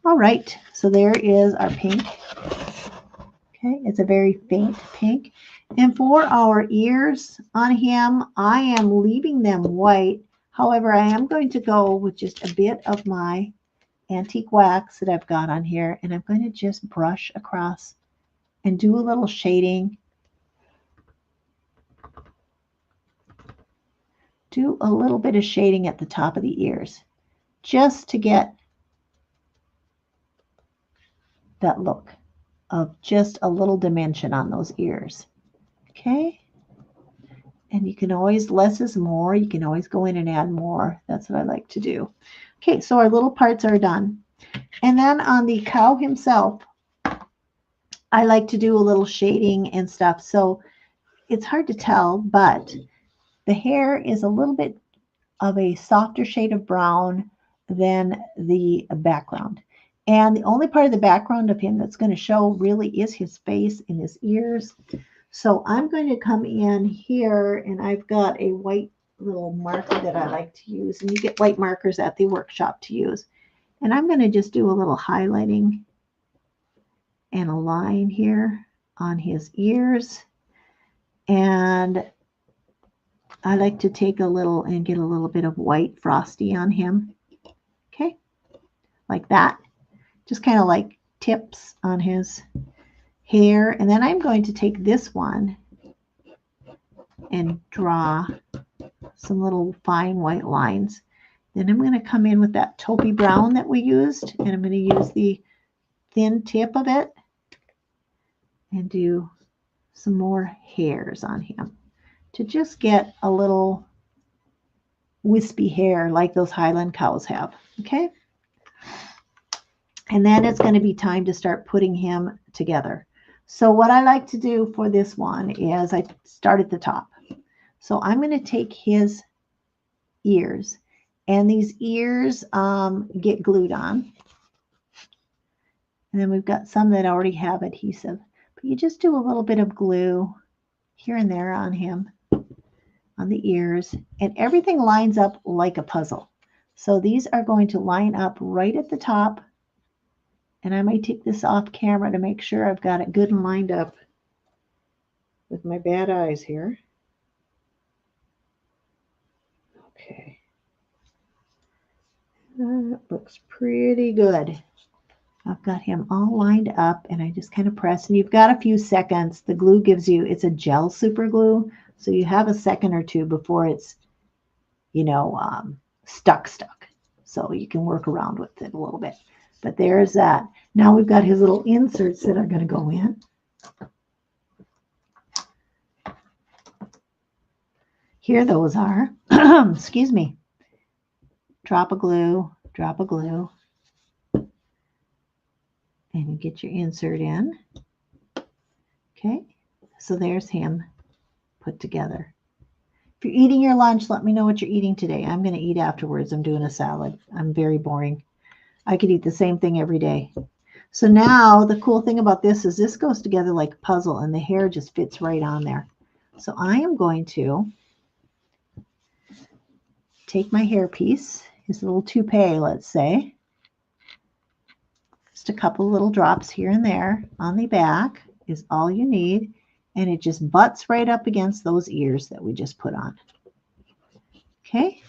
All right, so there is our pink. Okay, it's a very faint pink. And for our ears on him, I am leaving them white. However, I am going to go with just a bit of my antique wax that I've got on here, and I'm going to just brush across and do a little shading. Do a little bit of shading at the top of the ears just to get that look of just a little dimension on those ears. Okay, and you can always, less is more. You can always go in and add more. That's what I like to do. Okay, so our little parts are done. And then on the cow himself, I like to do a little shading and stuff. So it's hard to tell, but the hair is a little bit of a softer shade of brown than the background. And the only part of the background of him that's going to show really is his face and his ears. So I'm going to come in here, and I've got a white little marker that I like to use. And you get white markers at the workshop to use. And I'm going to just do a little highlighting and a line here on his ears. And I like to take a little and get a little bit of white frosty on him. Okay, like that. Just kind of like tips on his hair. And then I'm going to take this one and draw some little fine white lines. Then I'm going to come in with that taupey brown that we used, and I'm going to use the thin tip of it and do some more hairs on him to just get a little wispy hair like those Highland cows have. Okay. And then it's going to be time to start putting him together. So what I like to do for this one is I start at the top. So I'm going to take his ears, and these ears get glued on. And then we've got some that already have adhesive, but you just do a little bit of glue here and there on him, on the ears, and everything lines up like a puzzle. So these are going to line up right at the top. And I might take this off camera to make sure I've got it good and lined up with my bad eyes here. Okay. That looks pretty good. I've got him all lined up, and I just kind of press, and you've got a few seconds. The glue gives you, it's a gel super glue, so you have a second or two before it's, stuck. So you can work around with it a little bit. But there's that. Now we've got his little inserts that are going to go in. Here those are. Excuse me. Drop a glue, drop a glue. And you get your insert in. Okay, so there's him put together. If you're eating your lunch, let me know what you're eating today. I'm going to eat afterwards. I'm doing a salad. I'm very boring. I could eat the same thing every day. So now the cool thing about this is this goes together like a puzzle, and the hair just fits right on there. So I am going to take my hair piece, his little toupee, let's say. Just a couple little drops here and there on the back is all you need. And it just butts right up against those ears that we just put on. Okay.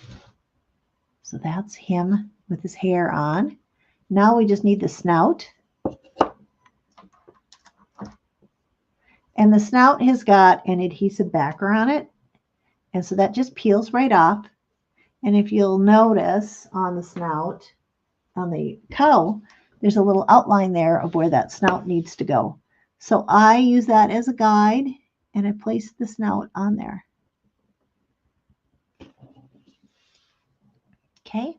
So that's him with his hair on. Now we just need the snout. And the snout has got an adhesive backer on it. And so that just peels right off. And if you'll notice on the snout, on the cow, there's a little outline there of where that snout needs to go. So I use that as a guide, and I place the snout on there. Okay.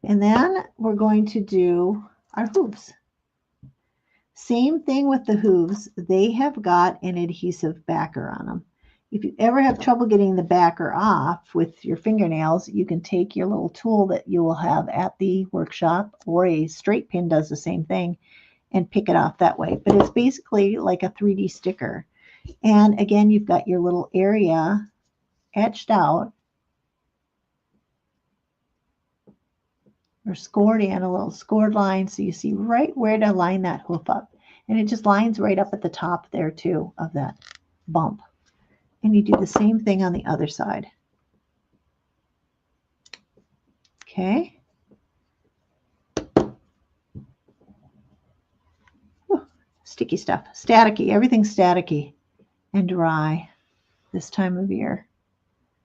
And then we're going to do our hooves. Same thing with the hooves. They have got an adhesive backer on them. If you ever have trouble getting the backer off with your fingernails, you can take your little tool that you will have at the workshop, or a straight pin does the same thing, and pick it off that way. But it's basically like a 3D sticker. And again, you've got your little area etched out or scored in, a little scored line, so you see right where to line that hoof up. And it just lines right up at the top there too of that bump. And you do the same thing on the other side. Okay. Whew, sticky stuff. Staticky. Everything's staticky and dry this time of year.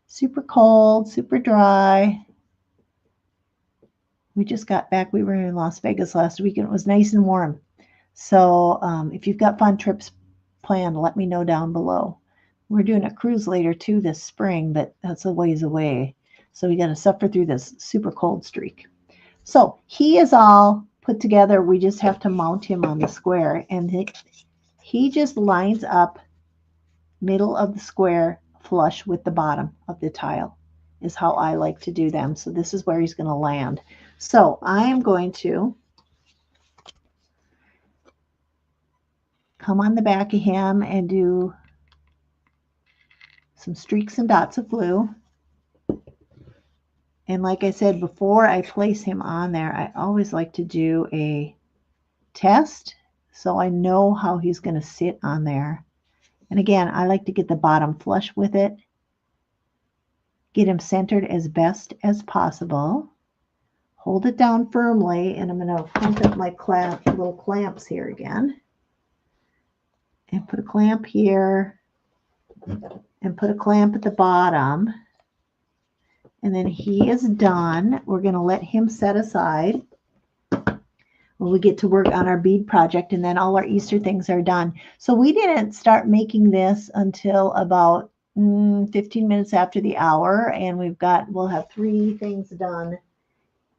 Super cold, super dry. We just got back. We were in Las Vegas last week, and it was nice and warm. So if you've got fun trips planned, let me know down below. We're doing a cruise later too this spring, but that's a ways away. So we got to suffer through this super cold streak. So he is all put together. We just have to mount him on the square, and he just lines up middle of the square flush with the bottom of the tile is how I like to do them. So this is where he's going to land. So I am going to come on the back of him and do some streaks and dots of glue. And like I said, before I place him on there, I always like to do a test so I know how he's going to sit on there. And again, I like to get the bottom flush with it, get him centered as best as possible, hold it down firmly, and I'm going to pump up my little clamps here again, and put a clamp here, and put a clamp at the bottom. And then he is done. We're going to let him set aside when we get to work on our bead project, and then all our Easter things are done. So we didn't start making this until about 15 minutes after the hour, and we'll have 3 things done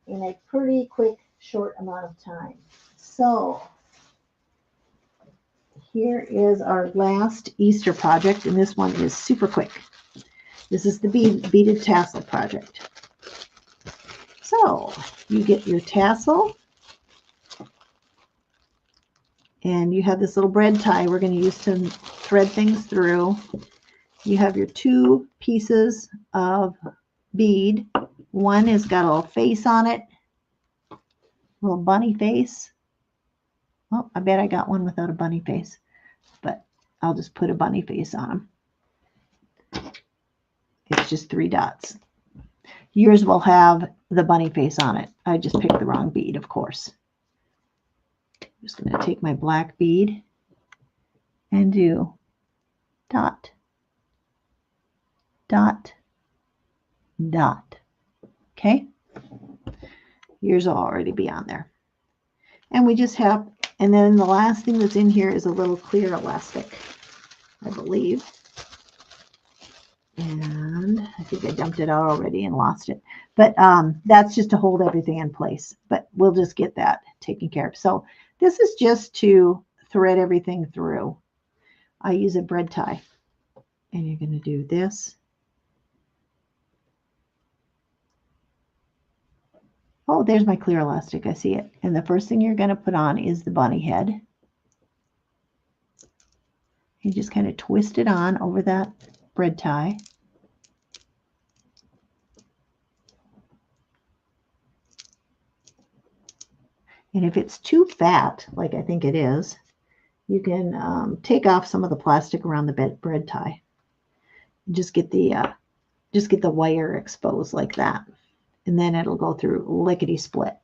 in a pretty quick, short amount of time. So here is our last Easter project, and this one is super quick. This is the Beaded Tassel project. So you get your tassel, and you have this little bread tie we're going to use to thread things through. You have your 2 pieces of bead. One has got a little face on it, a little bunny face. Oh, I bet I got one without a bunny face, but I'll just put a bunny face on them. It's just 3 dots. Yours will have the bunny face on it. I just picked the wrong bead, of course. I'm just going to take my black bead and do dot, dot, dot. Okay? Yours will already be on there. And we just have, and then the last thing that's in here is a little clear elastic, I believe. And I think I dumped it out already and lost it. But that's just to hold everything in place. But we'll just get that taken care of. So this is just to thread everything through. I use a bread tie. And you're going to do this. Oh, there's my clear elastic. I see it. And the first thing you're going to put on is the bunny head. You just kind of twist it on over that bread tie. And if it's too fat, like I think it is, you can take off some of the plastic around the bread tie. Just get the wire exposed like that, and then it'll go through lickety split.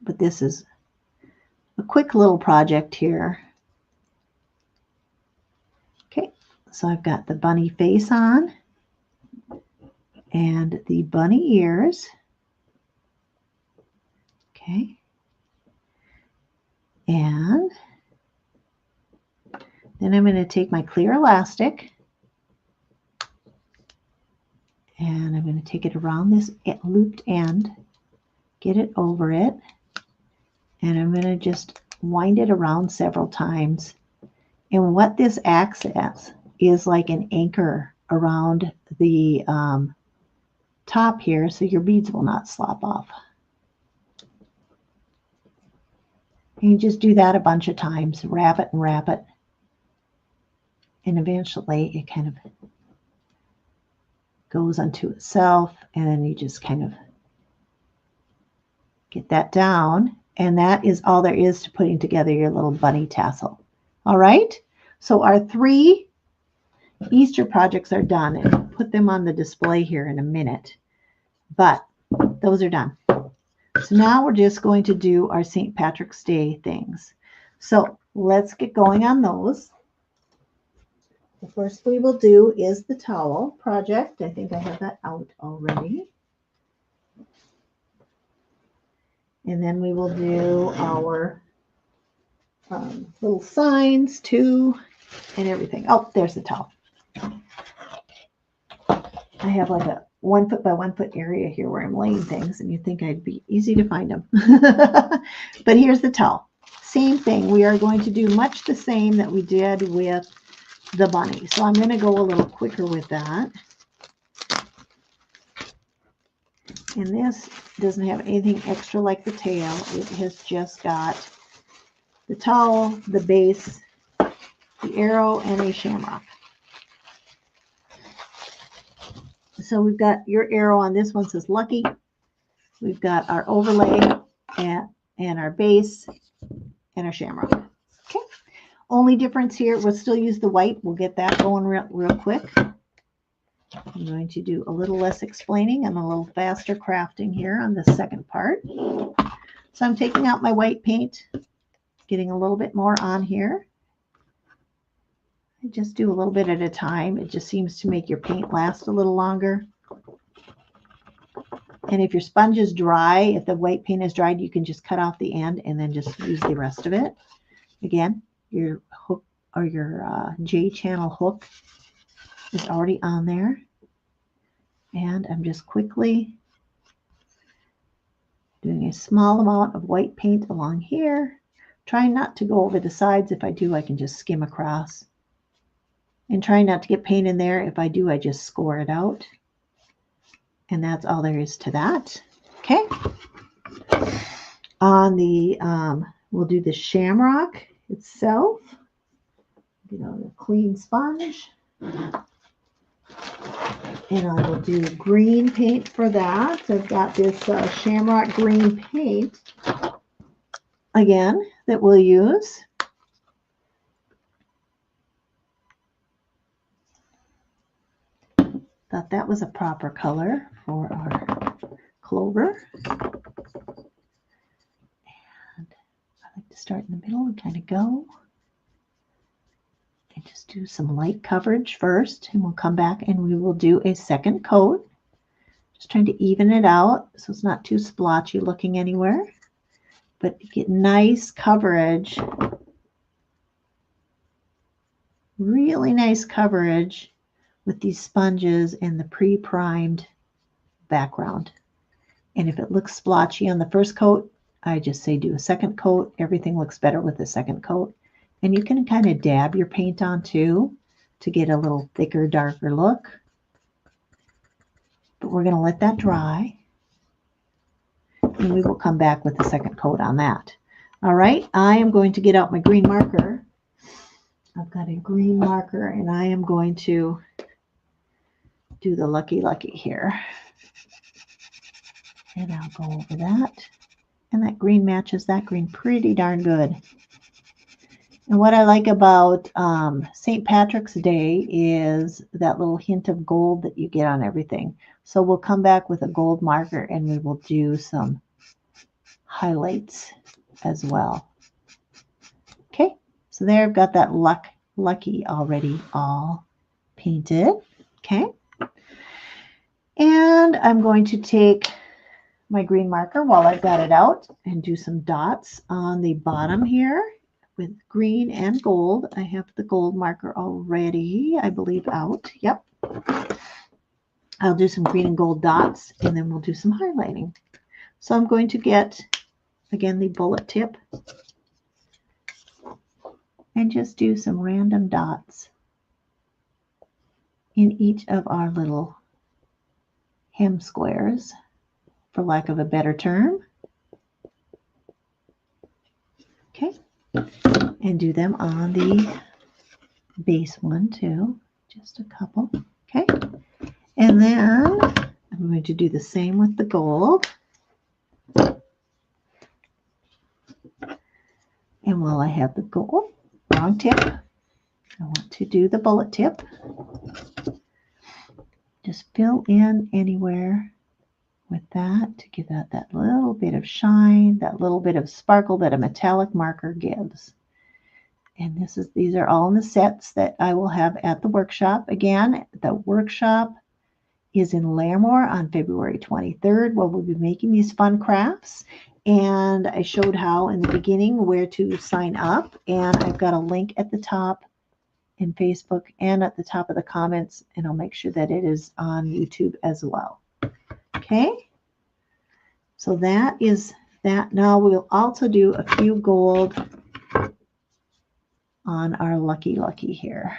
But this is a quick little project here. Okay, so I've got the bunny face on and the bunny ears. Okay. And Then I'm going to take my clear elastic and I'm going to take it around this looped end, get it over it, and I'm going to just wind it around several times. And what this acts as is like an anchor around the top here so your beads will not slop off. And you just do that a bunch of times, wrap it and wrap it. And eventually it kind of goes unto itself, and then you just kind of get that down. And that is all there is to putting together your little bunny tassel. All right, so our 3 Easter projects are done, and I'll put them on the display here in a minute, but those are done. So now we're just going to do our St. Patrick's Day things. So let's get going on those. The first we will do is the towel project. I think I have that out already. And then we will do our little signs too and everything. Oh, there's the towel. I have like a 1 foot by 1 foot area here where I'm laying things, and you'd think I'd be easy to find them. But here's the towel. Same thing. We are going to do much the same that we did with the bunny. So I'm going to go a little quicker with that. And this doesn't have anything extra like the tail. It has just got the towel, the base, the arrow, and a shamrock. So we've got your arrow on this one says Lucky. We've got our overlay and our base and our shamrock. Okay. Only difference here, we'll still use the white. We'll get that going real quick. I'm going to do a little less explaining and a little faster crafting here on the second part. So I'm taking out my white paint, getting a little bit more on here. I just do a little bit at a time. It just seems to make your paint last a little longer. And if your sponge is dry, if the white paint is dried, you can just cut off the end and then just use the rest of it. Again, your hook or your J channel hook is already on there. And I'm just quickly doing a small amount of white paint along here. Trying not to go over the sides. If I do, I can just skim across. And trying not to get paint in there. If I do, I just score it out. And that's all there is to that. Okay. On the, we'll do the shamrock itself. Get out a clean sponge. And I will do green paint for that. I've got this shamrock green paint, again, that we'll use. Thought that was a proper color for our clover. And I like to start in the middle and kind of go. And just do some light coverage first, and we'll come back and we will do a second coat. Just trying to even it out so it's not too splotchy looking anywhere. But get nice coverage. Really nice coverage with these sponges and the pre-primed background. And if it looks splotchy on the first coat, I just say do a second coat. Everything looks better with the second coat. And you can kind of dab your paint on too to get a little thicker, darker look. But we're going to let that dry. And we will come back with the second coat on that. All right, I am going to get out my green marker. I've got a green marker, and I am going to do the Lucky Lucky here. And I'll go over that. And that green matches that green pretty darn good. And what I like about St. Patrick's Day is that little hint of gold that you get on everything. So we'll come back with a gold marker and we will do some highlights as well. Okay, so there I've got that Lucky already all painted. Okay. And I'm going to take my green marker while I've got it out and do some dots on the bottom here with green and gold. I have the gold marker already, I believe, out. Yep. I'll do some green and gold dots, and then we'll do some highlighting. So I'm going to get, again, the bullet tip and just do some random dots in each of our little hem squares, for lack of a better term. Okay, and do them on the base one too, just a couple. Okay, and then I'm going to do the same with the gold. And while I have the gold, wrong tip, I want to do the bullet tip. Just fill in anywhere with that to give that little bit of shine, that little bit of sparkle that a metallic marker gives. And these are all in the sets that I will have at the workshop. Again, the workshop is in Larimore on February 23rd, where we'll be making these fun crafts. And I showed how in the beginning where to sign up. And I've got a link at the top in Facebook and at the top of the comments. And I'll make sure that it is on YouTube as well. Okay. So that is that. Now we'll also do a few gold on our Lucky here.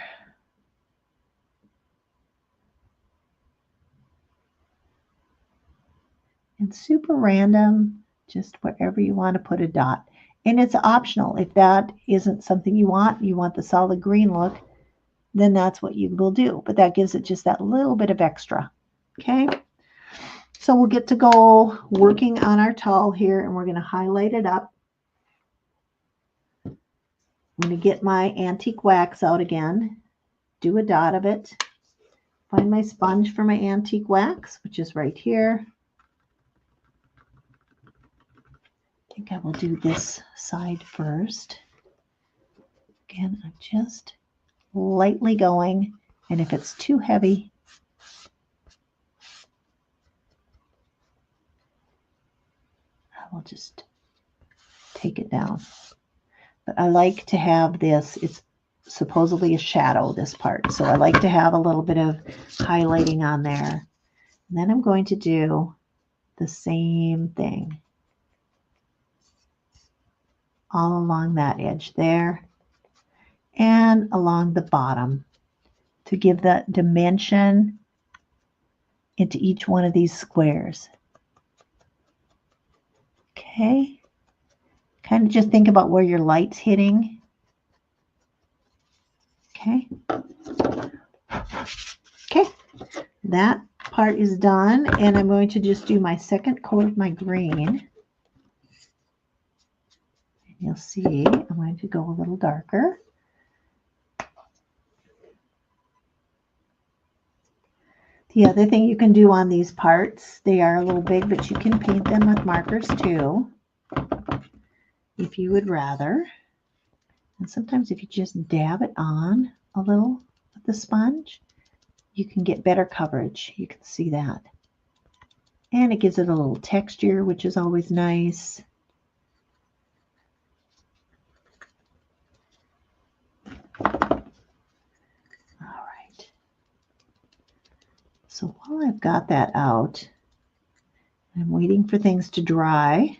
And super random, just wherever you want to put a dot. And it's optional. If that isn't something you want the solid green look, then that's what you will do. But that gives it just that little bit of extra. Okay. So we'll get to go working on our towel here, and we're going to highlight it up. I'm going to get my antique wax out again, do a dot of it, find my sponge for my antique wax, which is right here. I think I will do this side first. Again, I'm just lightly going, and if it's too heavy, I will just take it down. But I like to have this, it's supposedly a shadow, this part. So I like to have a little bit of highlighting on there. And then I'm going to do the same thing all along that edge there and along the bottom to give that dimension into each one of these squares. Okay. Kind of just think about where your light's hitting. Okay. Okay. That part is done, and I'm going to just do my second coat of my green. And you'll see I'm going to go a little darker. The other thing you can do on these parts, they are a little big, but you can paint them with markers too, if you would rather. And sometimes if you just dab it on a little with the sponge, you can get better coverage. You can see that. And it gives it a little texture, which is always nice. All right. So while I've got that out, I'm waiting for things to dry.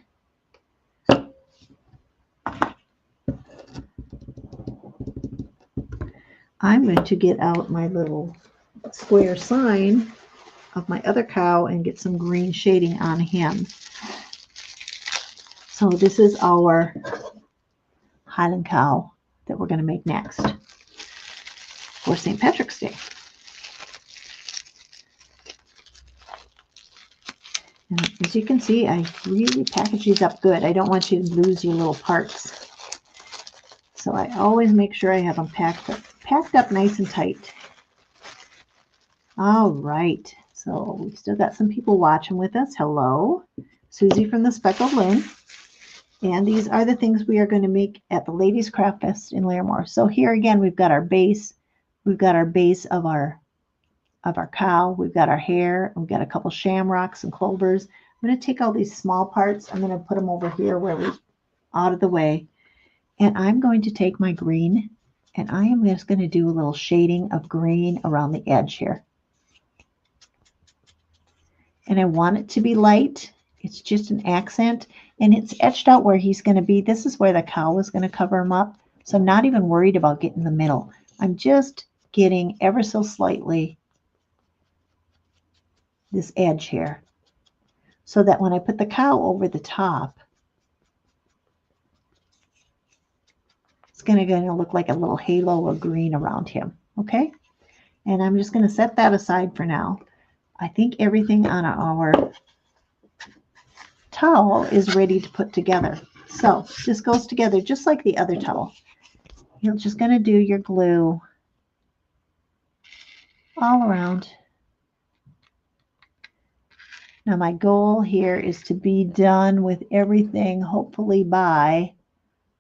I'm going to get out my little square sign of my other cow and get some green shading on him. So this is our Highland cow that we're going to make next for St. Patrick's Day. And as you can see, I really package these up good. I don't want you to lose your little parts. So I always make sure I have them packed up nice and tight. All right. So we've still got some people watching with us. Hello, Susie from the Speckled Loon. And these are the things we are going to make at the Ladies Craft Fest in Larimore. So here again, we've got our base. We've got our base of our cow. We've got our hair. We've got a couple shamrocks and clovers. I'm going to take all these small parts. I'm going to put them over here where we out of the way. And I'm going to take my green and I am just going to do a little shading of green around the edge here. And I want it to be light. It's just an accent, and it's etched out where he's going to be. This is where the cow is going to cover him up. So I'm not even worried about getting the middle. I'm just getting ever so slightly this edge here so that when I put the cow over the top, it's going to look like a little halo of green around him. Okay? And I'm just going to set that aside for now. I think everything on our towel is ready to put together. So this goes together just like the other towel. You're just going to do your glue all around. Now my goal here is to be done with everything hopefully by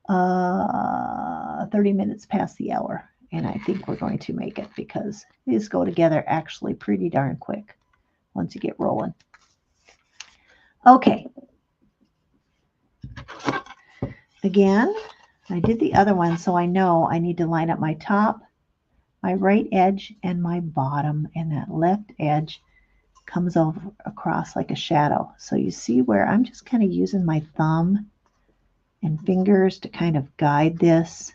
30 minutes past the hour. And I think we're going to make it because these go together actually pretty darn quick once you get rolling. Okay. Again, I did the other one, so I know I need to line up my top, my right edge, and my bottom, and that left edge comes over across like a shadow. So you see where I'm just kind of using my thumb and fingers to kind of guide this.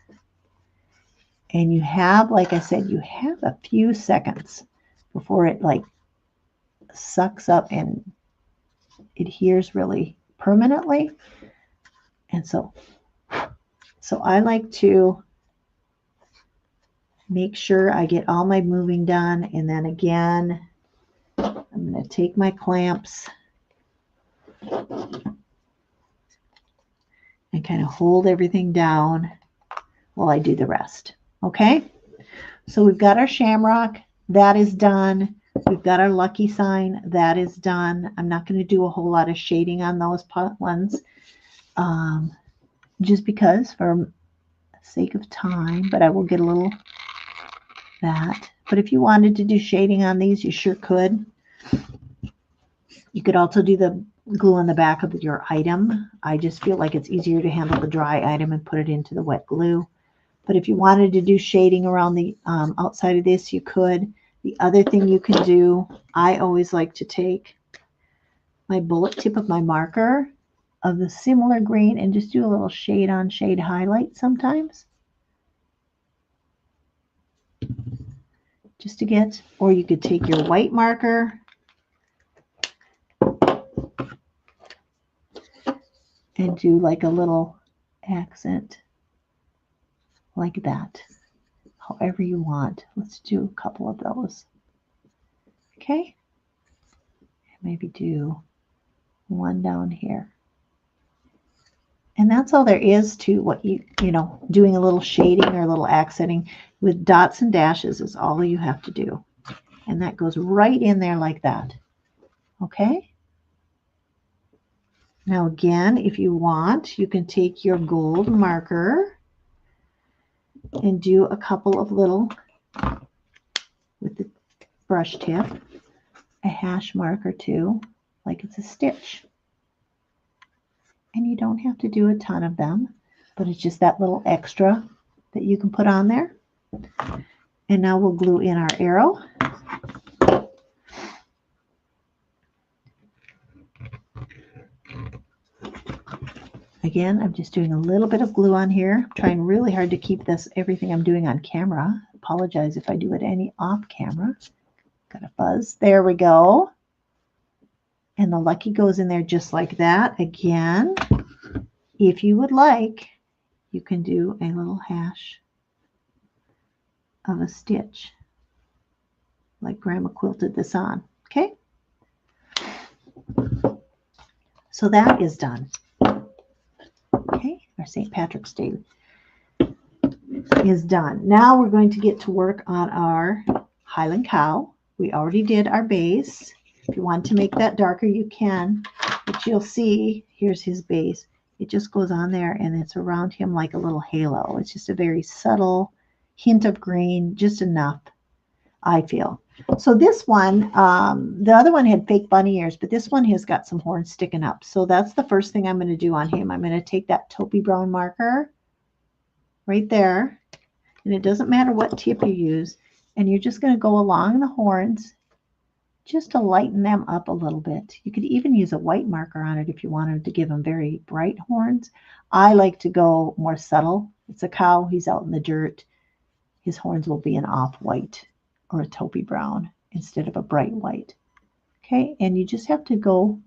And you have, like I said, you have a few seconds before it like sucks up and adheres really permanently. And so I like to make sure I get all my moving done. And then again, I'm going to take my clamps and kind of hold everything down while I do the rest. Okay? So we've got our shamrock. That is done. We've got our lucky sign. That is done. I'm not going to do a whole lot of shading on those ones. Just because for sake of time, but I will get a little that. But if you wanted to do shading on these, you sure could. You could also do the glue on the back of your item. I just feel like it's easier to handle the dry item and put it into the wet glue. But if you wanted to do shading around the outside of this, you could. The other thing you can do, I always like to take my bullet tip of my marker of the similar green and just do a little shade on shade highlight sometimes. Just to get, or you could take your white marker and do like a little accent like that, however you want. Let's do a couple of those. Okay, maybe do one down here. And that's all there is to what you know, doing a little shading or a little accenting with dots and dashes is all you have to do. And that goes right in there like that. Okay? Now again, if you want, you can take your gold marker and do a couple of little, with the brush tip, a hash mark or two, like it's a stitch. And you don't have to do a ton of them, but it's just that little extra that you can put on there. And now we'll glue in our arrow. Again, I'm just doing a little bit of glue on here. I'm trying really hard to keep this, everything I'm doing on camera. Apologize if I do it any off camera. Got a fuzz. There we go. And the lucky goes in there just like that. Again, if you would like, you can do a little hash of a stitch like Grandma quilted this on. Okay? So that is done. Okay, our St. Patrick's Day is done. Now we're going to get to work on our Highland cow. We already did our base. If you want to make that darker, you can. But you'll see, here's his base. It just goes on there and it's around him like a little halo. It's just a very subtle hint of green, just enough, I feel. So this one, the other one had fake bunny ears, but this one has got some horns sticking up. So that's the first thing I'm going to do on him. I'm going to take that taupey brown marker right there. And it doesn't matter what tip you use. And you're just going to go along the horns just to lighten them up a little bit. You could even use a white marker on it if you wanted to give them very bright horns. I like to go more subtle. It's a cow. He's out in the dirt. His horns will be an off-white or a taupey brown instead of a bright white. Okay, and you just have to go.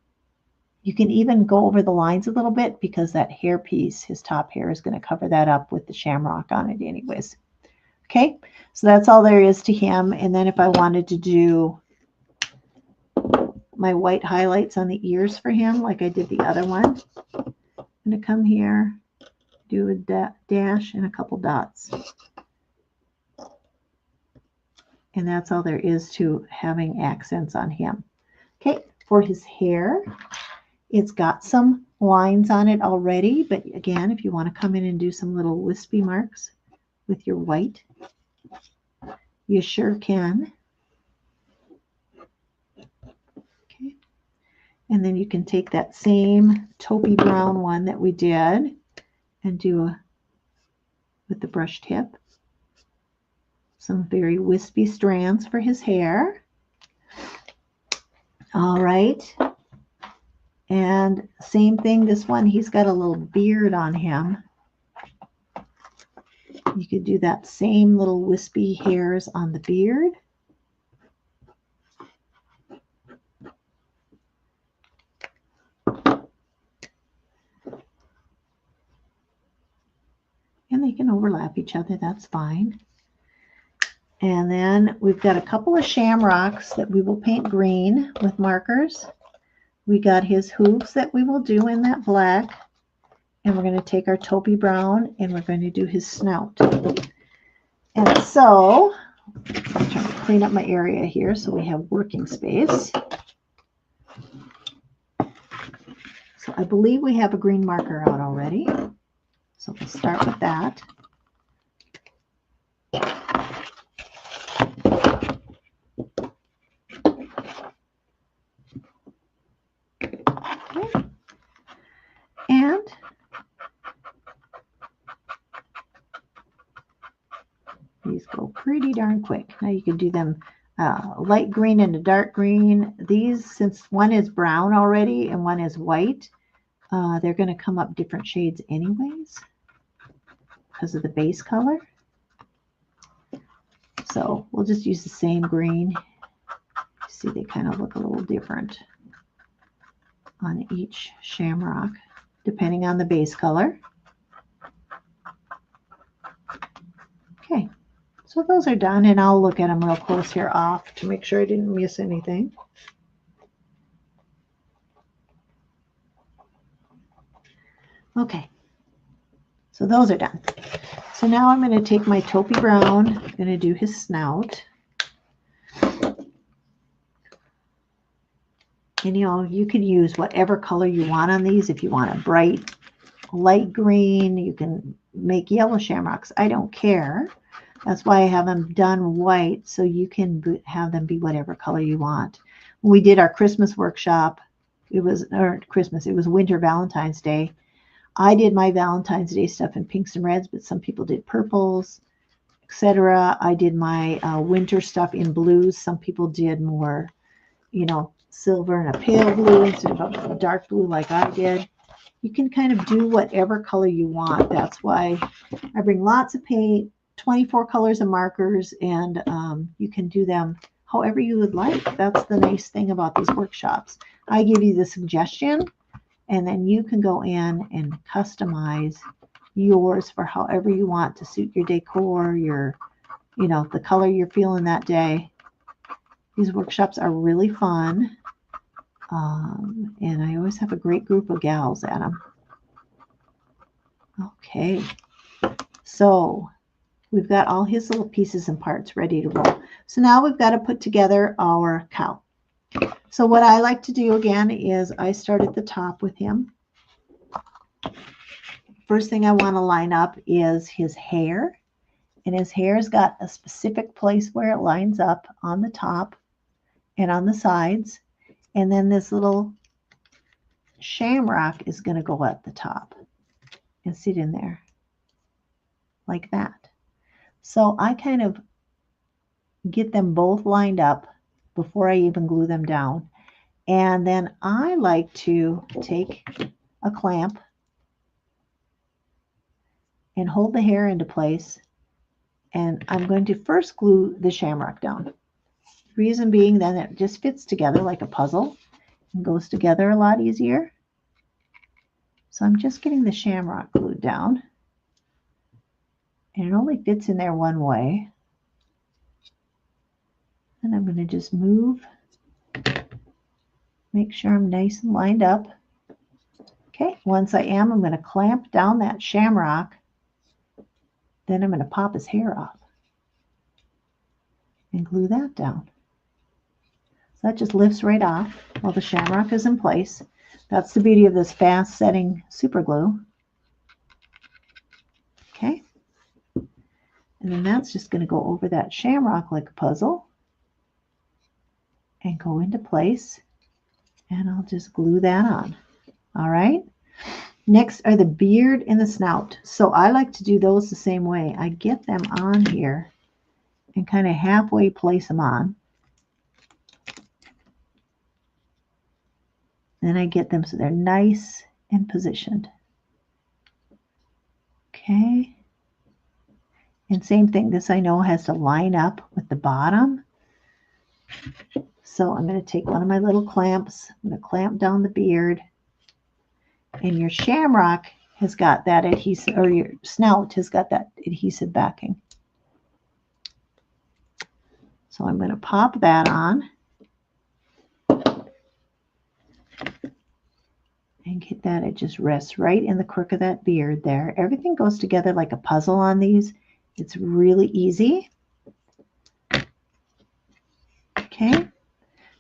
You can even go over the lines a little bit because that hair piece, his top hair, is going to cover that up with the shamrock on it anyways. Okay, so that's all there is to him. And then if I wanted to do my white highlights on the ears for him, like I did the other one, I'm going to come here, do a dash and a couple dots. And that's all there is to having accents on him. Okay, for his hair, it's got some lines on it already, but again, if you want to come in and do some little wispy marks with your white, you sure can. Okay, and then you can take that same taupey brown one that we did and do with the brush tip some very wispy strands for his hair. All right. And same thing, this one, he's got a little beard on him. You could do that same little wispy hairs on the beard. And they can overlap each other, that's fine. And then we've got a couple of shamrocks that we will paint green with markers. We got his hooves that we will do in that black. And we're going to take our taupey brown and we're going to do his snout. And so, I'm trying to clean up my area here so we have working space. So I believe we have a green marker out already. So we'll start with that. Okay. And these go pretty darn quick. Now you can do them light green and a dark green. These, since one is brown already and one is white, they're going to come up different shades anyways because of the base color. So we'll just use the same green. See, they kind of look a little different on each shamrock depending on the base color. Okay, so those are done, and I'll look at them real close here off to make sure I didn't miss anything. Okay, so those are done. So now I'm going to take my taupey brown, I'm going to do his snout. And you could use whatever color you want on these. If you want a bright light green, you can make yellow shamrocks. I don't care. That's why I have them done white, so you can have them be whatever color you want. When we did our Christmas workshop, it was winter Valentine's Day. I did my Valentine's Day stuff in pinks and reds, but some people did purples, etc. I did my winter stuff in blues. Some people did more, silver and a pale blue instead of a dark blue like I did. You can kind of do whatever color you want. That's why I bring lots of paint, 24 colors of markers, and you can do them however you would like. That's the nice thing about these workshops. I give you the suggestion, and then you can go in and customize yours for however you want to suit your decor, the color you're feeling that day. These workshops are really fun, and I always have a great group of gals at them. Okay, so we've got all his little pieces and parts ready to roll. So now we've got to put together our cow. So what I like to do again is I start at the top with him. First thing I want to line up is his hair. And his hair's got a specific place where it lines up on the top and on the sides. And then this little shamrock is going to go at the top and sit in there like that. So I kind of get them both lined up before I even glue them down. And then I like to take a clamp and hold the hair into place. And I'm going to first glue the shamrock down. Reason being then it just fits together like a puzzle and goes together a lot easier. So I'm just getting the shamrock glued down. And it only fits in there one way. And I'm going to just move, make sure I'm nice and lined up. Okay, once I am, I'm going to clamp down that shamrock. Then I'm going to pop his hair off and glue that down. So that just lifts right off while the shamrock is in place. That's the beauty of this fast setting super glue. Okay. And then that's just going to go over that shamrock like a puzzle and go into place. And I'll just glue that on. All right. Next are the beard and the snout. So I like to do those the same way. I get them on here and kind of halfway place them on. Then I get them so they're nice and positioned. Okay. And same thing, this I know has to line up with the bottom. So I'm going to take one of my little clamps. I'm going to clamp down the beard. And your shamrock has got that adhesive, or your snout has got that adhesive backing. So I'm going to pop that on. And get that, it just rests right in the crook of that beard there. Everything goes together like a puzzle on these. It's really easy. Okay,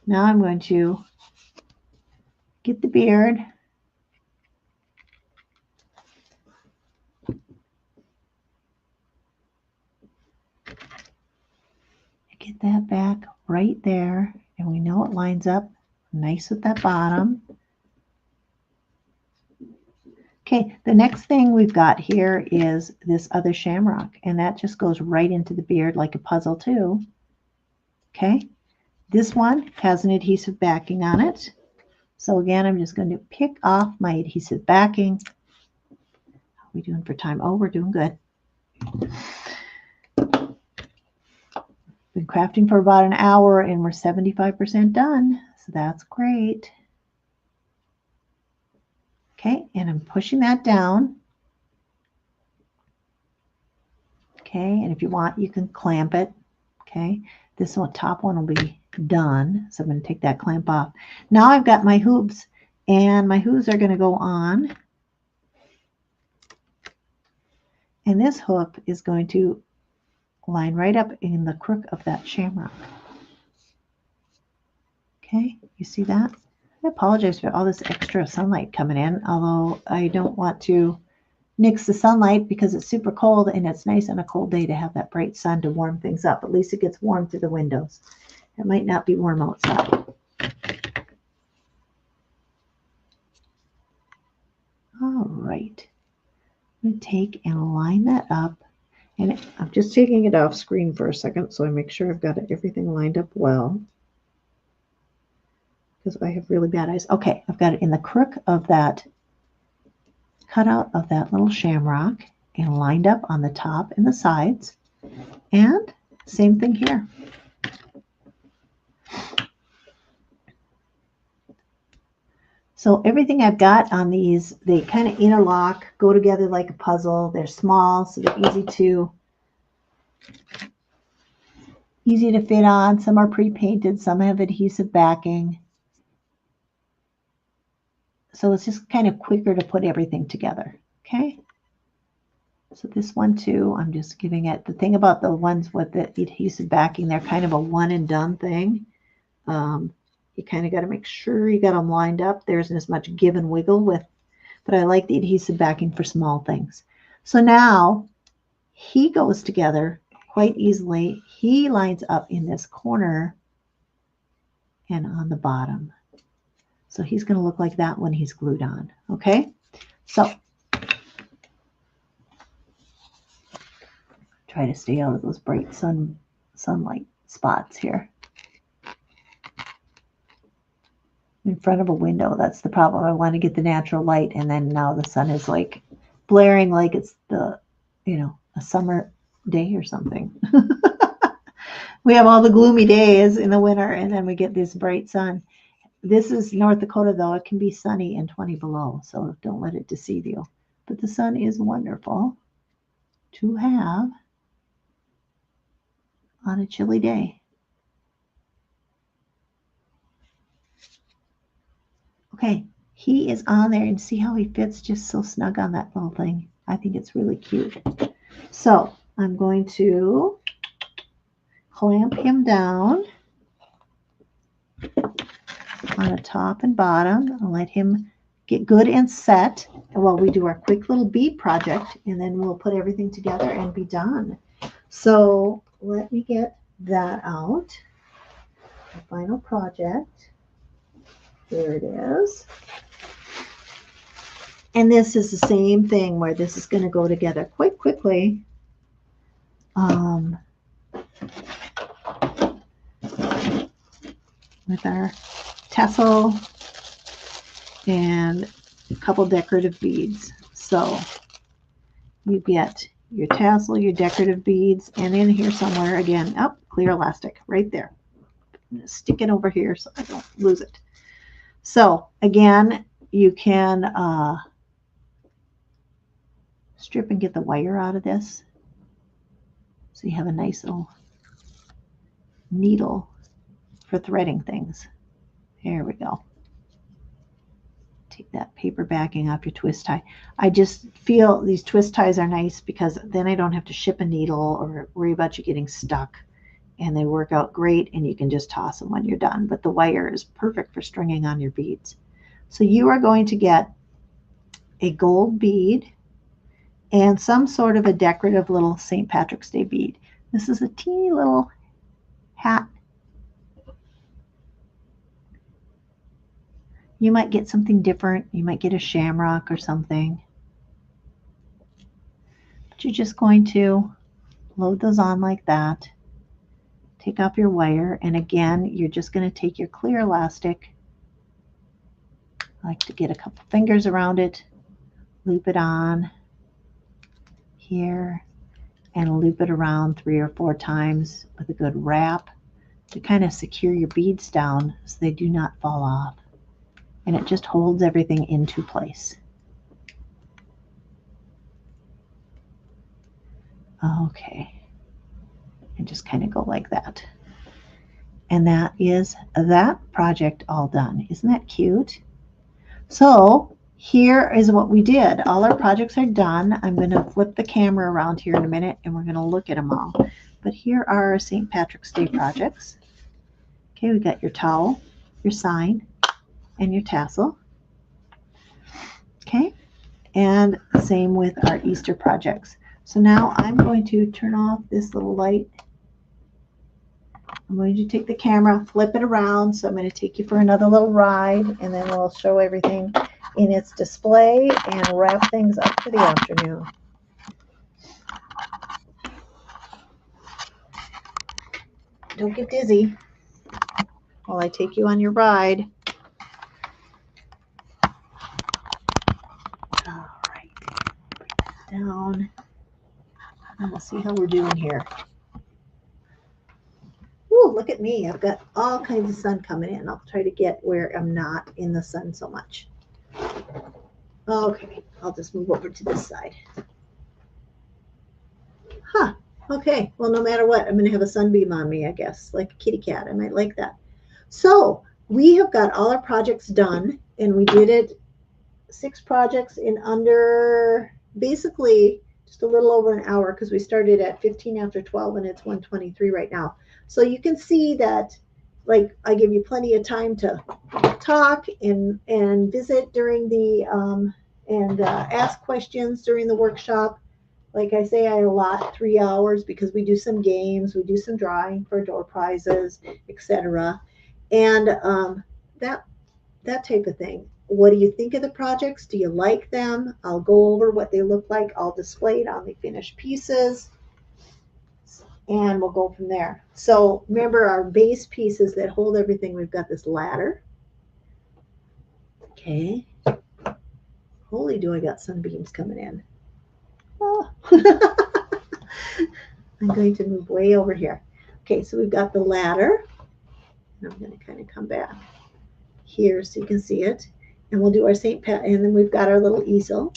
now I'm going to get the beard. Get that back right there, and we know it lines up nice with that bottom. Okay, the next thing we've got here is this other shamrock, and that just goes right into the beard like a puzzle too. Okay, this one has an adhesive backing on it. So again, I'm just going to pick off my adhesive backing. How are we doing for time? Oh, we're doing good. Been crafting for about an hour and we're 75% done. So that's great. Okay, and I'm pushing that down. Okay, and if you want, you can clamp it. Okay, this one, top one will be done. So I'm going to take that clamp off. Now I've got my hoops, and my hoops are going to go on. And this hook is going to line right up in the crook of that shamrock. Okay, you see that? I apologize for all this extra sunlight coming in, although I don't want to nix the sunlight because it's super cold, and it's nice on a cold day to have that bright sun to warm things up. At least it gets warm through the windows. It might not be warm outside. All right. I'm going to take and line that up. And I'm just taking it off screen for a second so I make sure I've got everything lined up well. Because I have really bad eyes. Okay, I've got it in the crook of that cutout of that little shamrock and lined up on the top and the sides. And same thing here. So everything I've got on these, they kind of interlock, go together like a puzzle. They're small, so they're easy to fit on. Some are pre-painted, some have adhesive backing. So it's just kind of quicker to put everything together. Okay. So this one too, I'm just giving it, the thing about the ones with the adhesive backing, they're kind of a one and done thing. You kind of got to make sure you got them lined up. There isn't as much give and wiggle with, but I like the adhesive backing for small things. So now he goes together quite easily. He lines up in this corner and on the bottom. So he's going to look like that when he's glued on. Okay, so Try to stay out of those bright sunlight spots here. In front of a window, that's the problem. I want to get the natural light, and then now the sun is like blaring like it's the, a summer day or something. We have all the gloomy days in the winter, and then we get this bright sun. This is North Dakota, though. It can be sunny and 20 below, so don't let it deceive you. But the sun is wonderful to have on a chilly day. Okay, he is on there, and see how he fits just so snug on that little thing. I think it's really cute. So I'm going to clamp him down on the top and bottom and let him get good and set while we do our quick little bead project, and then we'll put everything together and be done. So let me get that out. The final project. There it is. And this is the same thing where this is going to go together quite quickly. With our tassel and a couple decorative beads. So you get your tassel, your decorative beads, and in here somewhere, again, clear elastic right there. I'm going to stick it over here so I don't lose it. So again, you can strip and get the wire out of this. So you have a nice little needle for threading things. There we go. Take that paper backing off your twist tie. I just feel these twist ties are nice because then I don't have to ship a needle or worry about you getting stuck. And they work out great, and you can just toss them when you're done. But the wire is perfect for stringing on your beads. So you are going to get a gold bead and some sort of a decorative little St. Patrick's Day bead. This is a teeny little hat. You might get something different. You might get a shamrock or something. But you're just going to load those on like that. Take off your wire, and again, you're just going to take your clear elastic. I like to get a couple fingers around it, loop it on here, and loop it around 3 or 4 times with a good wrap to kind of secure your beads down so they do not fall off. And it just holds everything into place. Okay. And just kind of go like that. And that is that project all done. Isn't that cute? So here is what we did. All our projects are done. I'm going to flip the camera around here in a minute, and we're going to look at them all. But here are our St. Patrick's Day projects. Okay, we got your towel, your sign, and your tassel. Okay, and same with our Easter projects. So now I'm going to turn off this little light. I'm going to take the camera, flip it around. So I'm going to take you for another little ride, and then we'll show everything in its display and wrap things up for the afternoon. Don't get dizzy while I take you on your ride. All right, bring that down, and we'll see how we're doing here. Ooh, look at me. I've got all kinds of sun coming in. I'll try to get where I'm not in the sun so much. Okay, I'll just move over to this side. Huh. Okay, well, no matter what, I'm going to have a sunbeam on me, I guess, like a kitty cat. I might like that. So we have got all our projects done, and we did it 6 projects in under basically just a little over an hour, because we started at 15 after 12 and it's 1:23 right now. So you can see that, like, I give you plenty of time to talk and visit during the ask questions during the workshop. Like I say, I allot 3 hours because we do some games, we do some drawing for door prizes, etc. And that type of thing. What do you think of the projects? Do you like them? I'll go over what they look like. I'll display it on the finished pieces. and we'll go from there. So remember our base pieces that hold everything. We've got this ladder. Okay. Holy do I got sunbeams coming in. Oh. I'm going to move way over here. Okay, so we've got the ladder. And I'm going to kind of come back here so you can see it. And we'll do our St. Pat, and then we've got our little easel.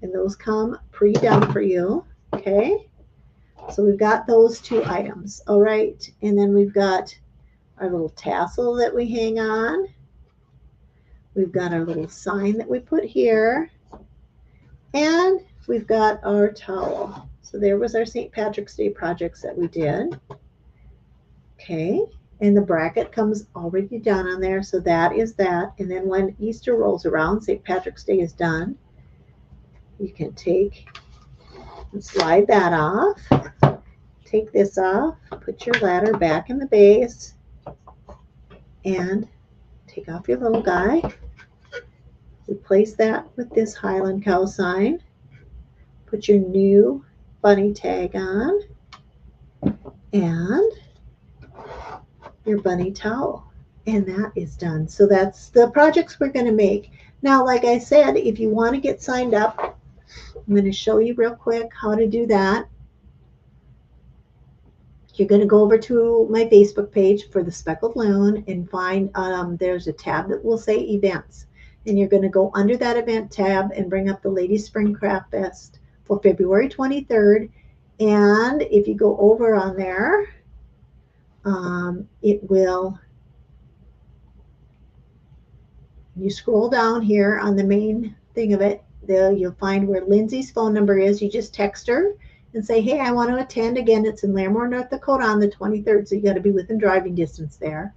And those come pre-done for you. Okay. So we've got those two items. All right. And then we've got our little tassel that we hang on. We've got our little sign that we put here. And we've got our towel. So there was our St. Patrick's Day projects that we did. Okay. And the bracket comes already done on there. So that is that. And then when Easter rolls around, St. Patrick's Day is done. You can take and slide that off. Take this off. Put your ladder back in the base. And take off your little guy. Replace that with this Highland cow sign. Put your new bunny tag on. And your bunny towel. And that is done. So that's the projects we're going to make. Now, like I said, if you want to get signed up, I'm going to show you real quick how to do that. You're going to go over to my Facebook page for the Speckled Loon and find there's a tab that will say events. And you're going to go under that event tab and bring up the Ladies Spring Craft Fest for February 23rd. And if you go over on there, it will, you scroll down here on the main thing of it, you'll find where Lindsay's phone number is. You just text her and say, hey, I want to attend. Again, it's in Larimore, North Dakota on the 23rd, so you got to be within driving distance there.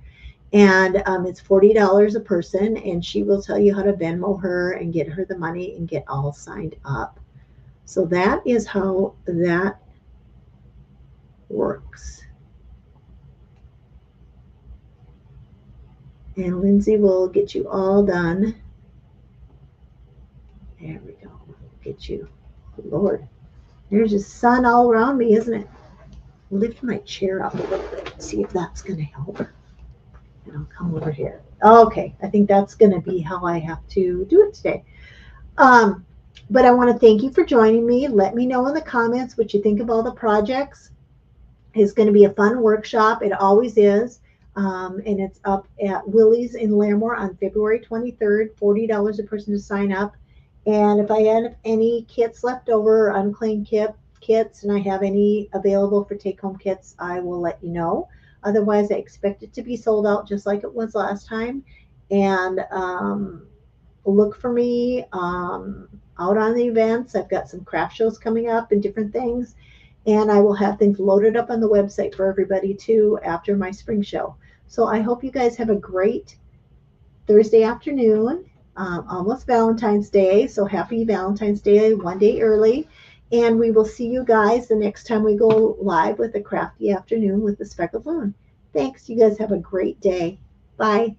And it's $40 a person, and she will tell you how to Venmo her and get her the money and get all signed up. So that is how that works. And Lindsay will get you all done. There we go. Get you. Lord, there's just sun all around me, isn't it? Lift my chair up a little bit. See if that's going to help. And I'll come over here. Okay, I think that's going to be how I have to do it today. But I want to thank you for joining me. Let me know in the comments what you think of all the projects. It's going to be a fun workshop. It always is. And it's up at Willie's in Larimore on February 23rd, $40 a person to sign up. And if I have any kits left over, unclaimed kits, and I have any available for take-home kits, I will let you know. Otherwise, I expect it to be sold out just like it was last time. And look for me out on the events. I've got some craft shows coming up and different things. And I will have things loaded up on the website for everybody too after my spring show. So I hope you guys have a great Thursday afternoon, almost Valentine's Day. So happy Valentine's Day, one day early. And we will see you guys the next time we go live with the Crafty Afternoon with the Speckled Loon. Thanks. You guys have a great day. Bye.